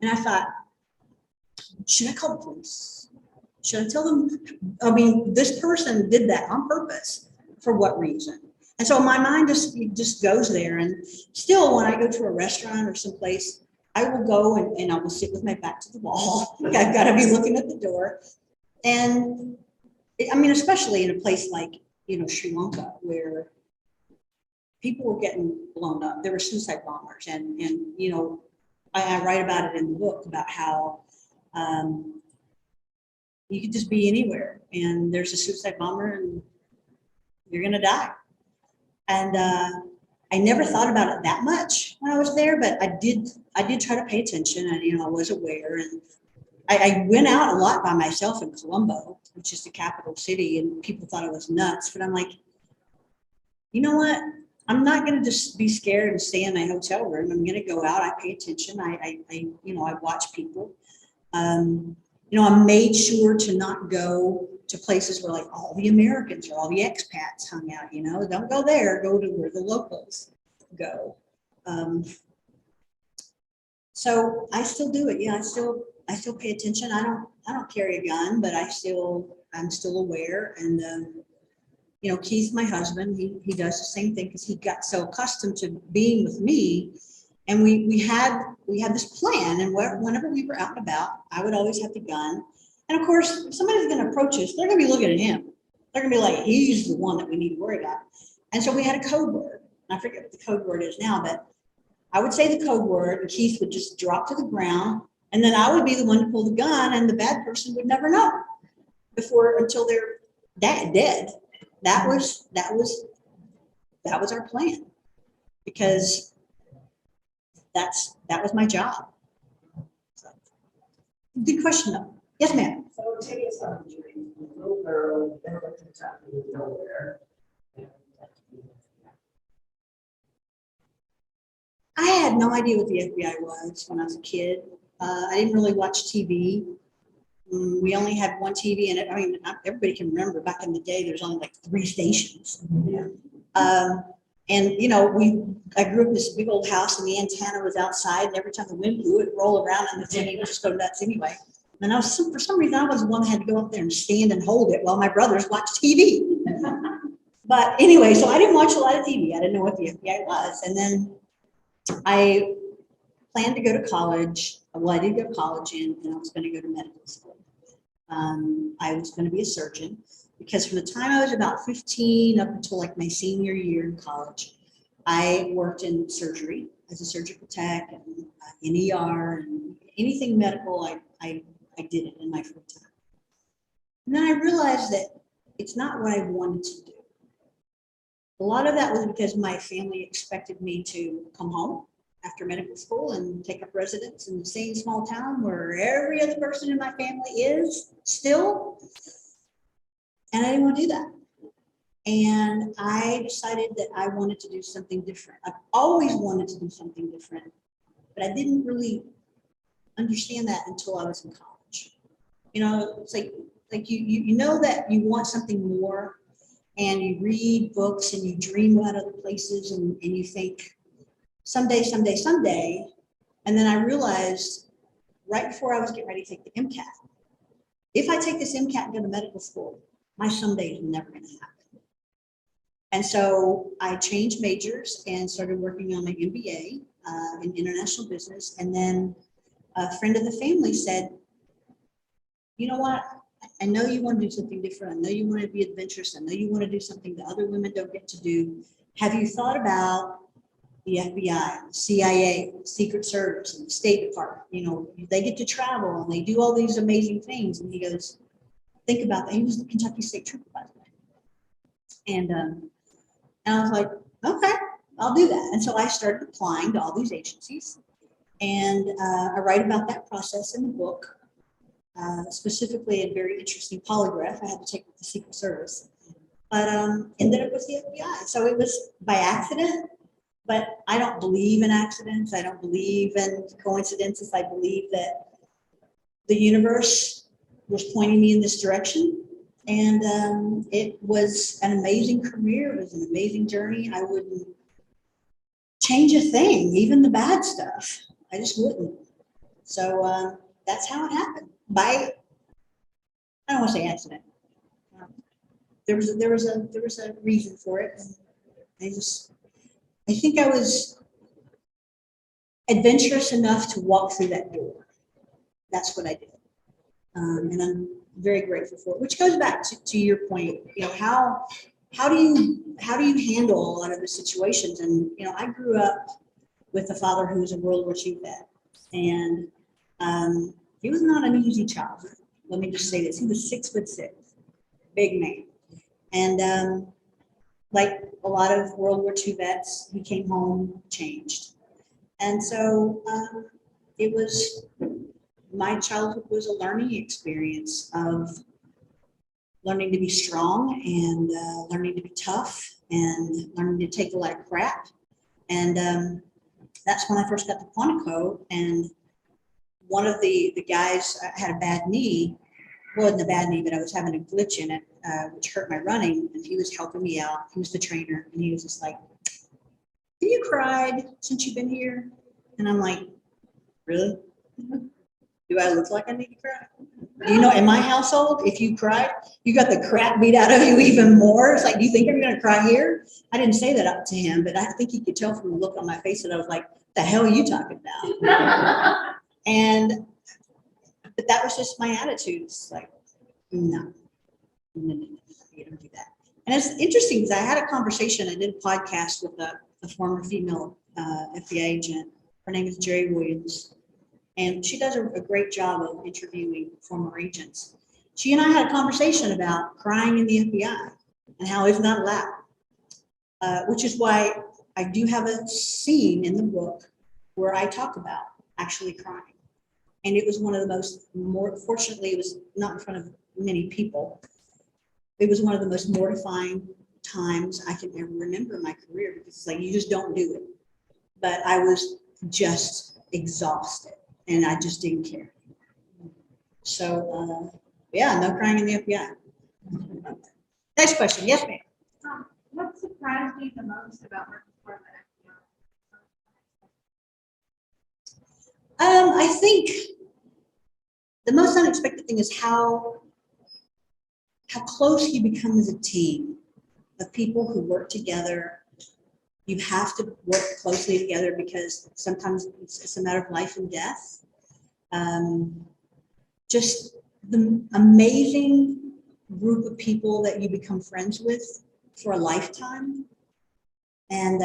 And I thought, should I call the police? Should I tell them? I mean, this person did that on purpose. For what reason? And so my mind just goes there. And still, when I go to a restaurant or someplace, I will go and I will sit with my back to the wall. I've got to be looking at the door. And especially in a place like, Sri Lanka, where people were getting blown up. There were suicide bombers. And I write about it in the book about how you could just be anywhere and there's a suicide bomber and you're going to die. And I never thought about it that much when I was there, but I did try to pay attention, and I was aware. And I went out a lot by myself in Colombo, which is the capital city, and people thought I was nuts. But I'm like, you know what? I'm not going to just be scared and stay in my hotel room. I'm going to go out. I pay attention. I watch people. I made sure to not go to places where like all the Americans or all the expats hung out, don't go there, go to where the locals go. So I still do it. Yeah, I still pay attention. I don't carry a gun, but I still I'm still aware. And, you know, Keith, my husband, he does the same thing because he got so accustomed to being with me. And we had this plan, and whenever we were out and about, I would always have the gun. And of course, if somebody's going to approach us, they're going to be looking at him. They're going to be like, he's the one that we need to worry about. And so we had a code word. I forget what the code word is now, but I would say the code word, and Keith would just drop to the ground, and then I would be the one to pull the gun, and the bad person would never know until they're dead. That was our plan, because that was my job. So, good question though. Yes, ma'am. So take us on a journey from a little girl, then went to the top of nowhere. I had no idea what the FBI was when I was a kid. I didn't really watch TV. We only had one TV, and I mean, everybody can remember back in the day, there's only like 3 stations. Yeah. And you know, I grew up in this big old house, and the antenna was outside, and every time the wind blew, it roll around, and the TV would just go nuts anyway. And for some reason, I was the one that had to go up there and stand and hold it while my brothers watched TV. But anyway, so I didn't watch a lot of TV. I didn't know what the FBI was. And then I planned to go to college. Well, I did go to college, and I was going to go to medical school. I was going to be a surgeon, because from the time I was about 15 up until like my senior year in college, I worked in surgery as a surgical tech and in ER, and anything medical, I did it in my free time. And then I realized that it's not what I wanted to do. A lot of that was because my family expected me to come home after medical school and take up residence in the same small town where every other person in my family is still. And I didn't want to do that. And I decided that I wanted to do something different. I've always wanted to do something different, but I didn't really understand that until I was in college. You know, it's like you know that you want something more, and you read books and you dream about other places, and you think someday. And then I realized right before I was getting ready to take the MCAT, if I take this MCAT and go to medical school, my someday is never going to happen. And so I changed majors and started working on my MBA in international business. And then a friend of the family said, you know what? I know you want to do something different. I know you want to be adventurous. I know you want to do something that other women don't get to do. Have you thought about the FBI, CIA, Secret Service, and the State Department? You know, they get to travel and they do all these amazing things. And he goes, think about that. He was the Kentucky State Trooper, by the way. And I was like, okay, I'll do that. And so I started applying to all these agencies. And I write about that process in the book. Specifically a very interesting polygraph I had to take with the Secret Service, but ended up with the FBI. So it was by accident, but I don't believe in accidents. I don't believe in coincidences. I believe that the universe was pointing me in this direction, and it was an amazing career. It was an amazing journey. I wouldn't change a thing, even the bad stuff. I just wouldn't. So that's how it happened. I don't want to say accident. There was a reason for it. And I think I was adventurous enough to walk through that door. That's what I did. And I'm very grateful for it, which goes back to your point. You know, how do you handle a lot of the situations? And, you know, I grew up with a father who was a World War II vet, and he was not an easy child. Let me just say this. He was 6'6", big man. And like a lot of World War II vets, he came home changed. And so my childhood was a learning experience of learning to be strong and learning to be tough and learning to take a lot of crap. And that's when I first got to Quantico. And one of the guys had a bad knee. Well, it wasn't a bad knee, but I was having a glitch in it, which hurt my running. And he was helping me out. He was the trainer. And he was just like, have you cried since you've been here? And I'm like, really? Do I look like I need to cry? You know, in my household, if you cried, you got the crap beat out of you even more. It's like, do you think I'm gonna cry here? I didn't say that up to him, but I think he could tell from the look on my face that I was like, the hell are you talking about? And, but that was just my attitude. It's like, no, you don't do that. And it's interesting because I had a conversation, I did a podcast with a former female FBI agent. Her name is Jerry Williams. And she does a great job of interviewing former agents. She and I had a conversation about crying in the FBI and how it's not allowed, which is why I do have a scene in the book where I talk about actually crying. And it was one of the fortunately, it was not in front of many people. It was one of the most mortifying times I can ever remember in my career because it's like, you just don't do it. But I was just exhausted. And I just didn't care. So, yeah, no crying in the FBI. Next question. Yes, ma'am. What surprised you the most about working for the FBI? I think the most unexpected thing is how close you become as a team of people who work together. You have to work closely together because sometimes it's a matter of life and death. Just the amazing group of people that you become friends with for a lifetime. And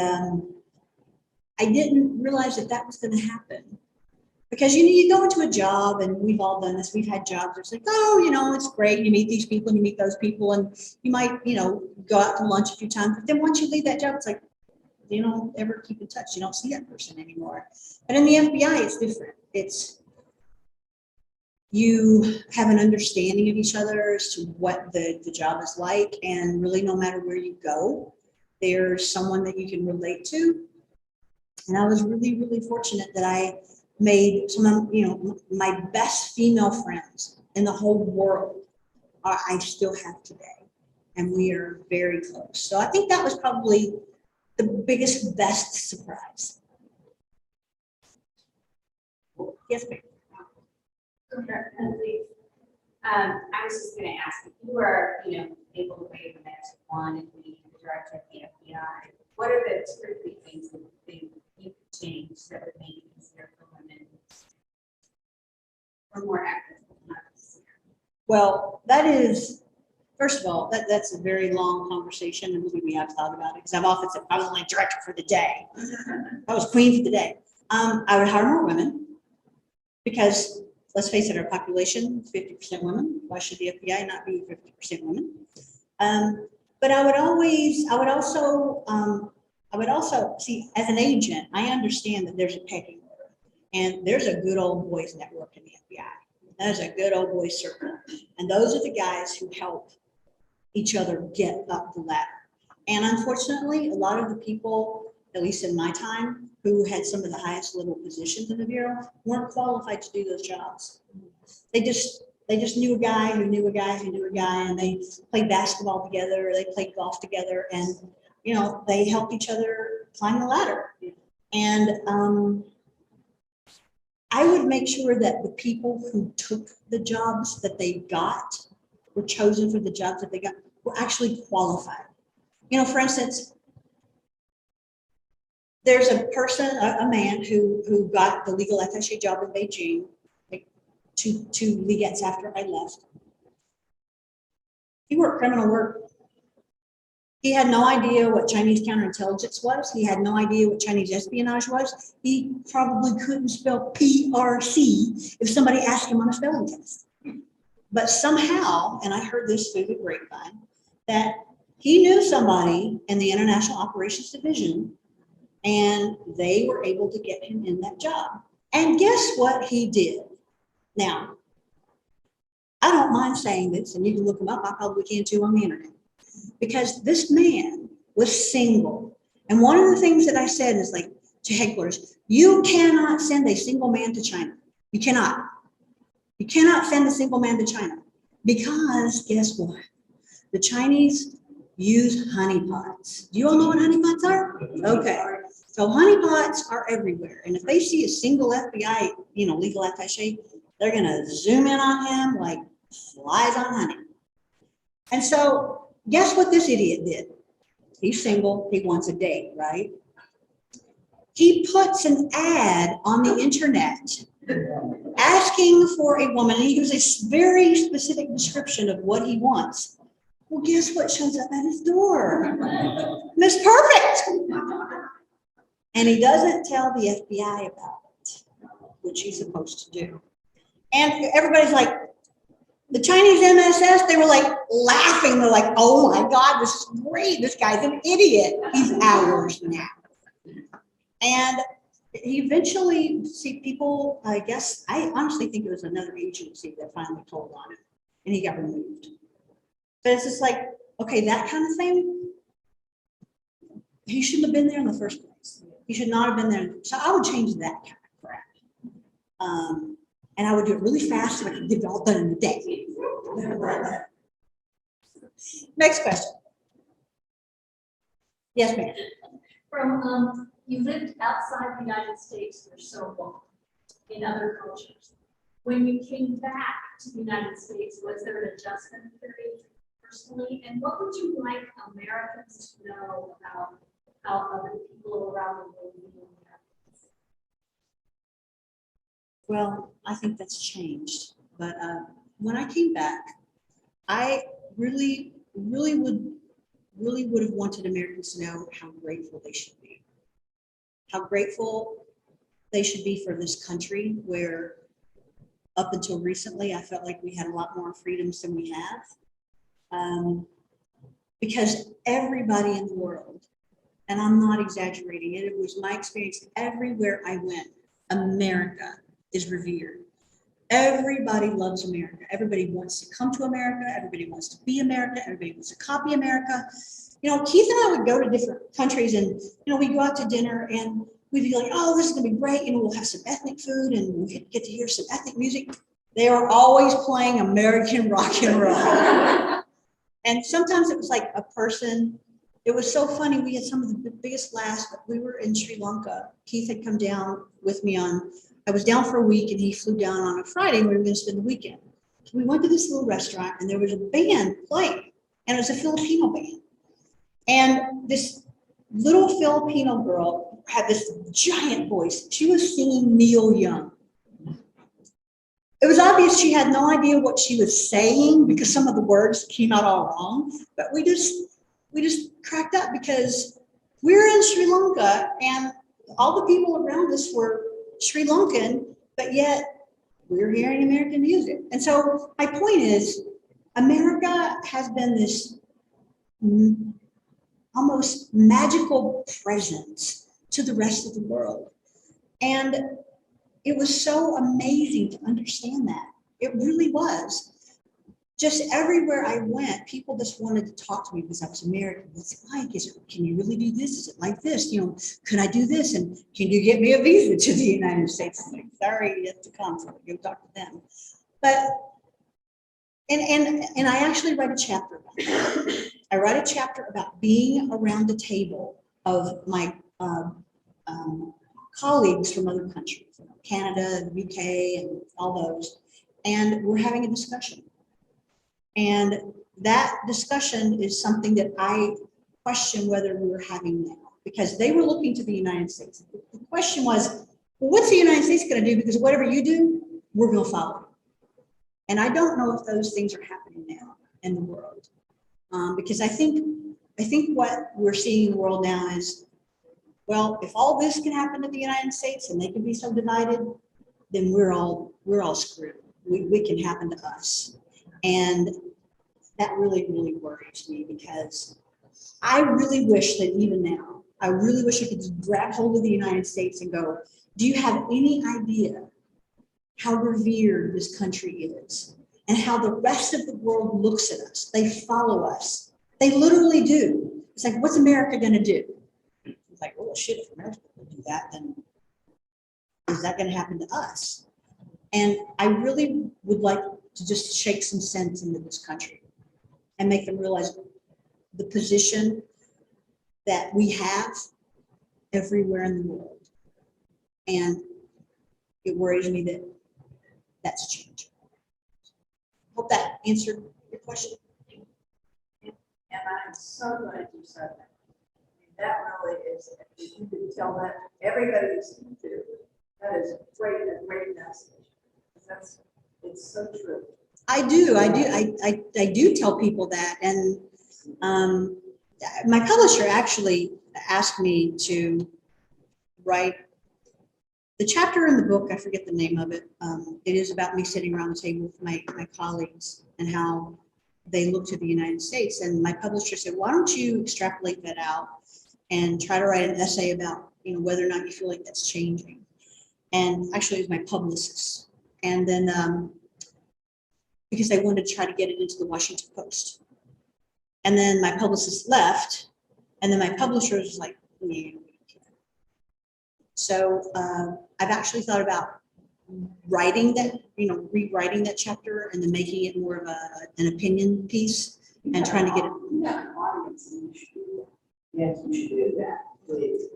I didn't realize that was going to happen. Because, you go into a job, and we've all done this, we've had jobs, it's like, oh, it's great, you meet these people, and you meet those people, and you might, go out to lunch a few times, but then once you leave that job, it's like, you don't ever keep in touch, you don't see that person anymore. But in the FBI, it's different. It's, you have an understanding of each other as to what the job is like, and really no matter where you go, there's someone that you can relate to. And I was really, really fortunate that I made some of, my best female friends in the whole world I still have today. And we are very close. So I think that was probably the biggest, best surprise. Yes, ma'am. I was just gonna ask, if you were, able to wave the magic wand and be the director of the FBI, what are the 2 or 3 things that you could change that would make it easier for women or more active? Well, that is, first of all, that's a very long conversation, and we have thought about it, because I've often said, I was only director for the day. I was queen for the day. I would hire more women, because let's face it, our population is 50% women. Why should the FBI not be 50% women? But I would also see, as an agent, I understand that there's a pecking order, and there's a good old boys network in the FBI. There's a good old boys circle, and those are the guys who help each other get up the ladder. And unfortunately, a lot of the people, at least in my time, who had some of the highest level positions in the Bureau weren't qualified to do those jobs. They just knew a guy who knew a guy who knew a guy, and they played basketball together, they played golf together, and they helped each other climb the ladder. And I would make sure that the people who took the jobs that they got, were chosen for the jobs that they got, were actually qualified. For instance, there's a person, a man who got the legal attaché job in Beijing, like two legates after I left. He worked criminal work. He had no idea what Chinese counterintelligence was. He had no idea what Chinese espionage was. He probably couldn't spell PRC if somebody asked him on a spelling test. But somehow, and I heard this through the grapevine, that he knew somebody in the International Operations Division, and they were able to get him in that job. And guess what he did? Now, I don't mind saying this, and you can look him up. I probably can too on the internet. Because this man was single. And one of the things that I said is like to headquarters, you cannot send a single man to China. You cannot. You cannot send a single man to China. Because guess what? The Chinese use honeypots. Do you all know what honeypots are? Okay. So honeypots are everywhere. And if they see a single FBI, legal attaché, They're gonna zoom in on him like flies on honey. And so guess what this idiot did? He's single, he wants a date, right? He puts an ad on the internet asking for a woman, and he gives a very specific description of what he wants. Well, guess what shows up at his door? Miss Perfect. And he doesn't tell the FBI about it, which he's supposed to do. And everybody's like, the Chinese MSS, they were like laughing. They're like, oh my God, this is great. This guy's an idiot. He's ours now. And he eventually, see people, I guess, I honestly think it was another agency that finally told on him and he got removed. But it's just like, okay, that kind of thing, he shouldn't have been there in the first place. He should not have been there. So I would change that kind of crap. And I would do it really fast so I could get it all done in a day. Next question. Yes, ma'am. From, you lived outside the United States for so long in other cultures. When you came back to the United States, was there an adjustment period personally? And what would you like Americans to know about how other people around the world view Americans? Well, I think that's changed. But when I came back, I really would have wanted Americans to know how grateful they should be. How grateful they should be for this country where up until recently, I felt like we had a lot more freedoms than we have. Because everybody in the world, and I'm not exaggerating it was my experience everywhere I went, America is revered. Everybody loves America. Everybody wants to come to America. Everybody wants to be America. Everybody wants to copy America. You know, Keith and I would go to different countries and, you know, we'd go out to dinner and we'd be like, oh, this is gonna be great. You know, we'll have some ethnic food and we'll get to hear some ethnic music. They are always playing American rock and roll. And sometimes it was like a person, it was so funny. We had some of the biggest laughs, but we were in Sri Lanka. Keith had come down with me I was down for a week and he flew down on a Friday and we were gonna spend the weekend. So we went to this little restaurant and there was a band playing and it was a Filipino band. And this little Filipino girl had this giant voice. She was singing Neil Young. It was obvious she had no idea what she was saying because some of the words came out all wrong, but we just cracked up because we're in Sri Lanka and all the people around us were Sri Lankan, but yet we're hearing American music. And so my point is, America has been this almost magical presence to the rest of the world. And it was so amazing to understand that. It really was. Just everywhere I went, people just wanted to talk to me because I was American. What's it like? Can you really do this? Is it like this? You know, could I do this? And can you get me a visa to the United States? I'm like, sorry, you have to come. So go talk to them. But and I actually write a chapter about that. I write a chapter about being around the table of my colleagues from other countries, Canada, the UK, and all those, and we're having a discussion. And that discussion is something that I question whether we're having now, because they were looking to the United States. The question was, well, what's the United States going to do? Because whatever you do, we're going to follow. And I don't know if those things are happening now in the world, because I think what we're seeing in the world now is, well, if all this can happen to the United States and they can be so divided, then we're all screwed. We can happen to us. And that really, really worries me because I really wish that even now, I really wish I could just grab hold of the United States and go, do you have any idea how revered this country is and how the rest of the world looks at us? They follow us. They literally do. It's like, what's America going to do? It's like, oh, shit, if America's going to do that, then is that going to happen to us? And I really would like to just shake some sense into this country and make them realize the position that we have everywhere in the world. And it worries me that that's changing. Hope that answered your question. And I'm so glad you said that. I mean, that really is, if you can tell that everybody is to, that is great, a great message. That's, it's so true. I do tell people that, and my publisher actually asked me to write the chapter in the book. I forget the name of it. It is about me sitting around the table with my colleagues and how they look to the United States. And my publisher said, why don't you extrapolate that out and try to write an essay about, whether or not you feel like that's changing. And actually it was my publicist. And then because I wanted to try to get it into the Washington Post. And then my publicist left, and then my publisher was like, yeah. So I've actually thought about writing that, rewriting that chapter and then making it more of an opinion piece and trying to get it. You have an audience and you should do that. Yes, you should do that, please.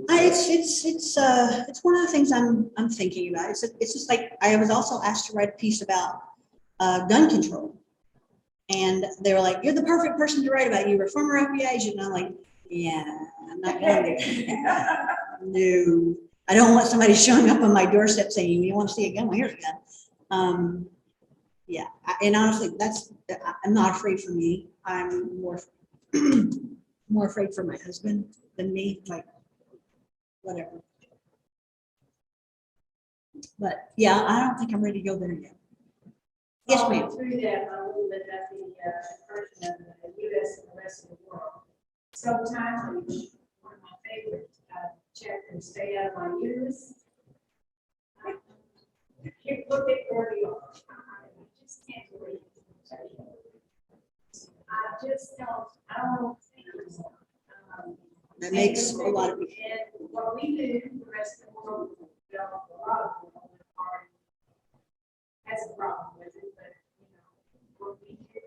It's one of the things I'm thinking about. It's just like I was also asked to write a piece about gun control, and they were like, "You're the perfect person to write about. You were a former FBI agent." And I'm like, "Yeah, I'm not going to." No, I don't want somebody showing up on my doorstep saying, "You want to see a gun? Well, here's a gun." Yeah, and honestly, I'm not afraid for me. I'm more more afraid for my husband than me. Like, whatever. But yeah, I don't think I'm ready to go there yet. Yes, ma'am. Through that, a little bit at the version of the U.S. and the rest of the world. Sometimes, one of my favorite chapters, Stay Out of My Uterus. I can't look at where we are. I just can't believe it. I just don't, I don't think it's, That makes a lot of people. and what we do, the rest of the world, a lot of people has a problem with it, but what we do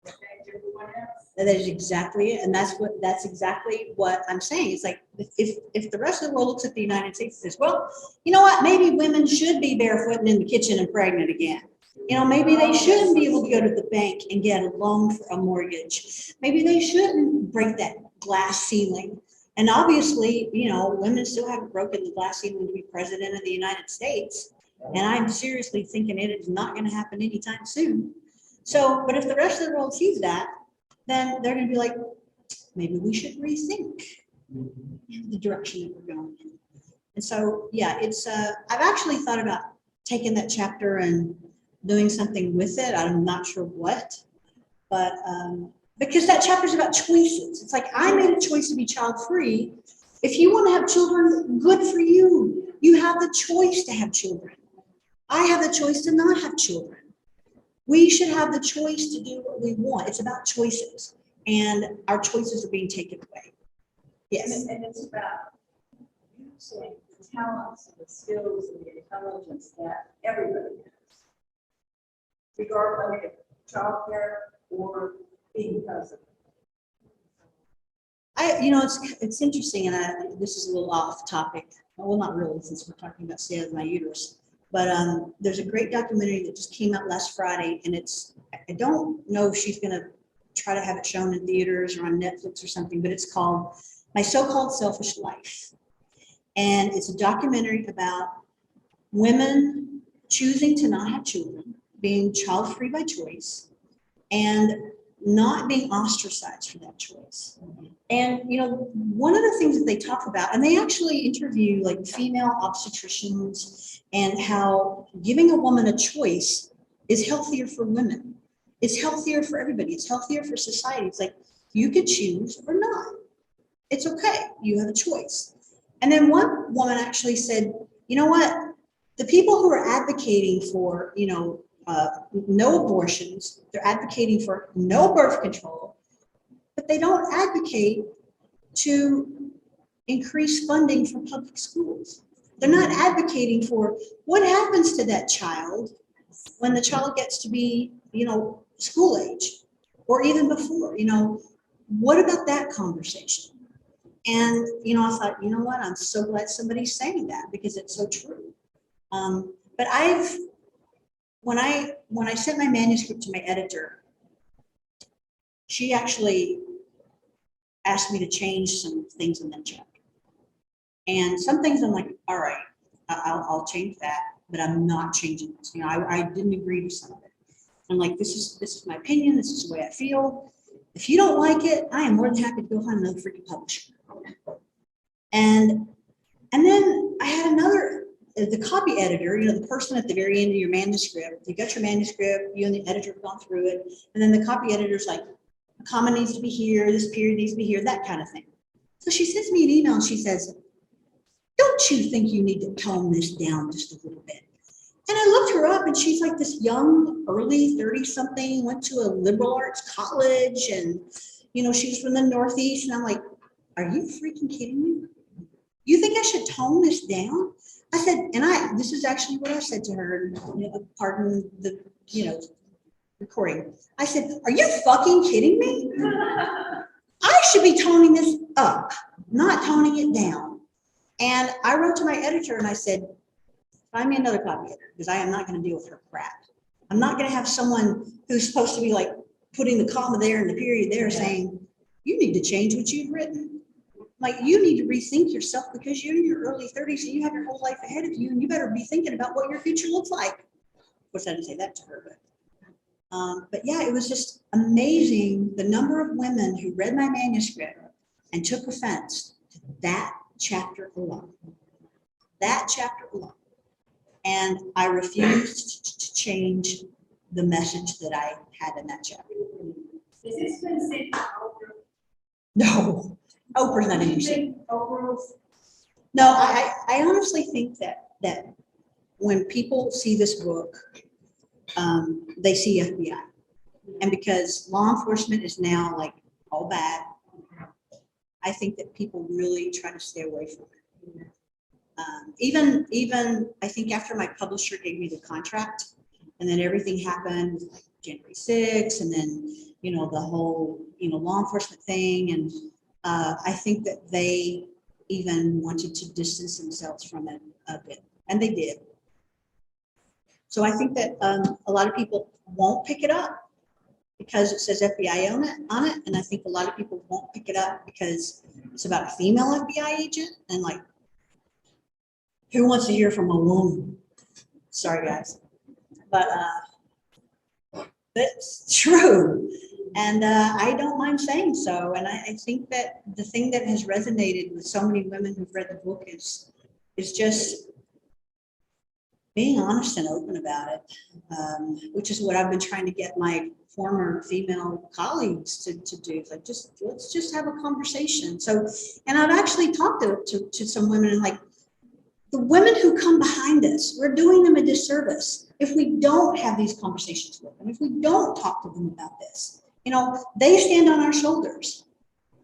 affect everyone else. That is exactly it, and that's exactly what I'm saying. It's like if the rest of the world looks at the United States and says, well, you know what, maybe women should be barefoot and in the kitchen and pregnant again. Maybe they shouldn't be able to go to the bank and get a loan for a mortgage. Maybe they shouldn't break that glass ceiling. And obviously, women still haven't broken the glass ceiling to be president of the United States. And I'm seriously thinking it is not going to happen anytime soon. So, but if the rest of the world sees that, then they're going to be like, maybe we should rethink the direction that we're going in. And so, yeah, I've actually thought about taking that chapter and doing something with it. I'm not sure what, but because that chapter is about choices. It's like, I made a choice to be child-free. If you want to have children, good for you. You have the choice to have children. I have the choice to not have children. We should have the choice to do what we want. It's about choices, and our choices are being taken away. Yes. And it's about using the talents and the skills and the intelligence that everybody has, regardless of childcare or being president. It's interesting, and this is a little off topic. Well, not really, since we're talking about Stay Out of My Uterus. But there's a great documentary that just came out last Friday, and I don't know if she's going to try to have it shown in theaters or on Netflix or something, but it's called My So-Called Selfish Life. And it's a documentary about women choosing to not have children, being child-free by choice, and not being ostracized for that choice. And, one of the things that they talk about, and they actually interview like female obstetricians, and how giving a woman a choice is healthier for women. It's healthier for everybody. It's healthier for society. It's like, you could choose or not. It's okay. You have a choice. And then one woman actually said, you know what? The people who are advocating for, no abortions, they're advocating for no birth control, but they don't advocate to increase funding for public schools. They're not advocating for what happens to that child when the child gets to be, school age, or even before, what about that conversation? And, I thought, you know what, I'm so glad somebody's saying that, because it's so true. But when I sent my manuscript to my editor, she actually asked me to change some things in that chapter. And some things I'm like, all right, I'll change that, but I'm not changing this. You know, I didn't agree to some of it. I'm like, this is my opinion. This is the way I feel. If you don't like it, I am more than happy to go find another freaking publisher. And then I had the copy editor, you know, the person at the very end of your manuscript. You got your manuscript, you and the editor have gone through it, and then the copy editor's like, a comma needs to be here, this period needs to be here, that kind of thing. So she sends me an email and she says, don't you think you need to tone this down just a little bit? And I looked her up and she's like this young, early 30-something, went to a liberal arts college and, you know, she was from the Northeast. And I'm like, are you freaking kidding me? You think I should tone this down? I said, and this is actually what I said to her, you know, pardon the, you know, recording. I said, are you fucking kidding me? I should be toning this up, not toning it down. And I wrote to my editor and I said, find me another copy editor because I am not going to deal with her crap. I'm not going to have someone who's supposed to be like putting the comma there and the period there saying, you need to change what you've written. Like you need to rethink yourself because you're in your early 30s and you have your whole life ahead of you and you better be thinking about what your future looks like. Of course, I didn't say that to her, but yeah, it was just amazing the number of women who read my manuscript and took offense to that chapter alone. That chapter alone. And I refused to change the message that I had in that chapter. Is this been sent to Oprah? No, Oprah's not Do you interested. think Oprah's? No, I honestly think that when people see this book, they see FBI. And because law enforcement is now like all bad, I think that people really try to stay away from it. Even I think after my publisher gave me the contract and then everything happened like January 6th and then, you know, the whole, you know, law enforcement thing. And I think that they even wanted to distance themselves from it a bit, and they did. So I think that a lot of people won't pick it up because it says FBI on it. And I think a lot of people won't pick it up because it's about a female FBI agent and like, who wants to hear from a woman? Sorry, guys. But that's true. And I don't mind saying so. And I think that the thing that has resonated with so many women who've read the book is just being honest and open about it, which is what I've been trying to get my former female colleagues to do. Like, let's just have a conversation. So, and I've actually talked to some women and like, the women who come behind us, we're doing them a disservice if we don't have these conversations with them, if we don't talk to them about this. You know, they stand on our shoulders.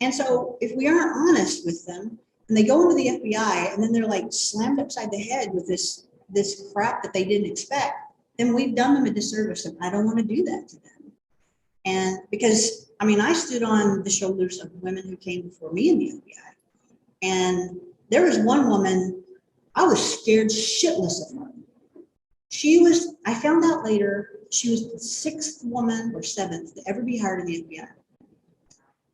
And so if we aren't honest with them and they go into the FBI and then they're like slammed upside the head with this crap that they didn't expect, then we've done them a disservice, and I don't want to do that to them. And because, I mean, I stood on the shoulders of women who came before me in the FBI. And there was one woman, I was scared shitless of her. I found out later, she was the 6th woman or 7th to ever be hired in the FBI.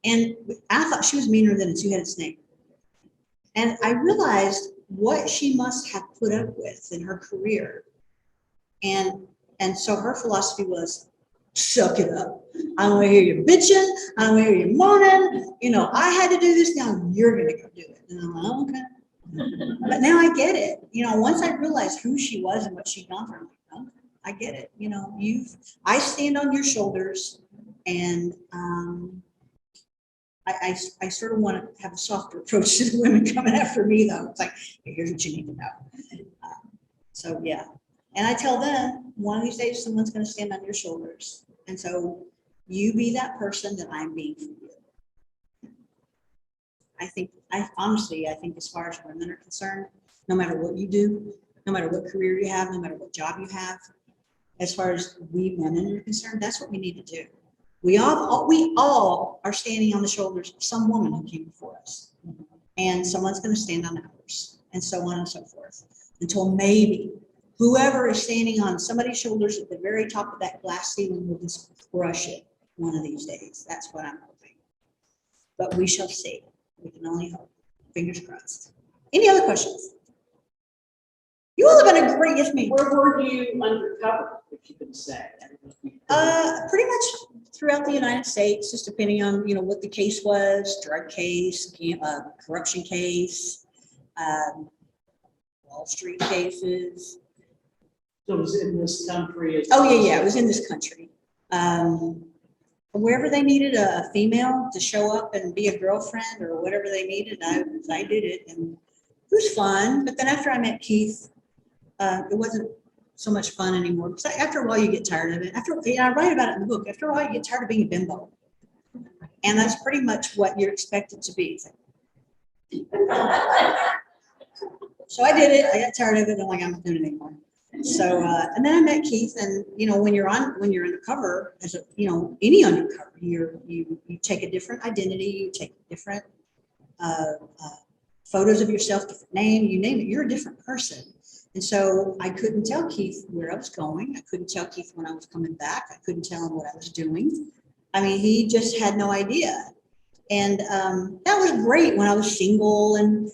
And I thought she was meaner than a two-headed snake. And I realized what she must have put up with in her career. And so her philosophy was, suck it up. I don't want to hear you bitching. I don't want to hear you moaning. You know, I had to do this, now you're going to go do it. And I'm like, oh, okay. But now I get it. You know, once I realized who she was and what she'd gone through, I'm like, oh, I get it. You know, I stand on your shoulders, and I sort of want to have a softer approach to the women coming after me, though. It's like, hey, here's what you need to know. So yeah, and I tell them one of these days someone's going to stand on your shoulders, and so you be that person that I'm being for you. I think as far as women are concerned, no matter what you do, no matter what career you have, no matter what job you have, as far as we women are concerned, that's what we need to do. We all are standing on the shoulders of some woman who came before us, and someone's going to stand on ours, and so on and so forth, until maybe whoever is standing on somebody's shoulders at the very top of that glass ceiling will just crush it one of these days. That's what I'm hoping. But we shall see. We can only hope. Fingers crossed. Any other questions? You all have been a great, yes, ma'am. Where were you undercover, if you can say? Pretty much throughout the United States, just depending on, what the case was, drug case, corruption case, Wall Street cases. So it was in this country? Oh, yeah, it was in this country. Wherever they needed a female to show up and be a girlfriend or whatever they needed, I did it, and it was fun. But then after I met Keith, it wasn't so much fun anymore. Because after a while, you get tired of it. I write about it in the book. After a while, you get tired of being a bimbo, and that's pretty much what you're expected to be. So I did it. I got tired of it. I'm like, I'm not doing it anymore. So, and then I met Keith, and when you're undercover, as any undercover, you take a different identity, you take different photos of yourself, different name, you name it. You're a different person, and so I couldn't tell Keith where I was going. I couldn't tell Keith when I was coming back. I couldn't tell him what I was doing. I mean, he just had no idea, and that was great when I was single and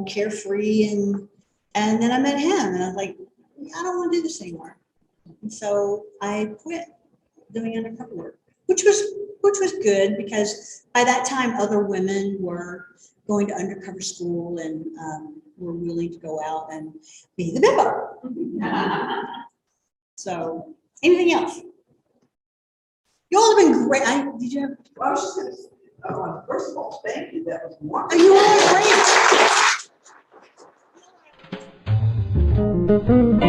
carefree, and then I met him, and I was like, I don't want to do this anymore. And so I quit doing undercover work, which was good, because by that time other women were going to undercover school and were willing to go out and be the bimbo. So anything else? You all have been great. Did you have? Well, I was just gonna say, first of all, thank you. That was wonderful. Are you all great?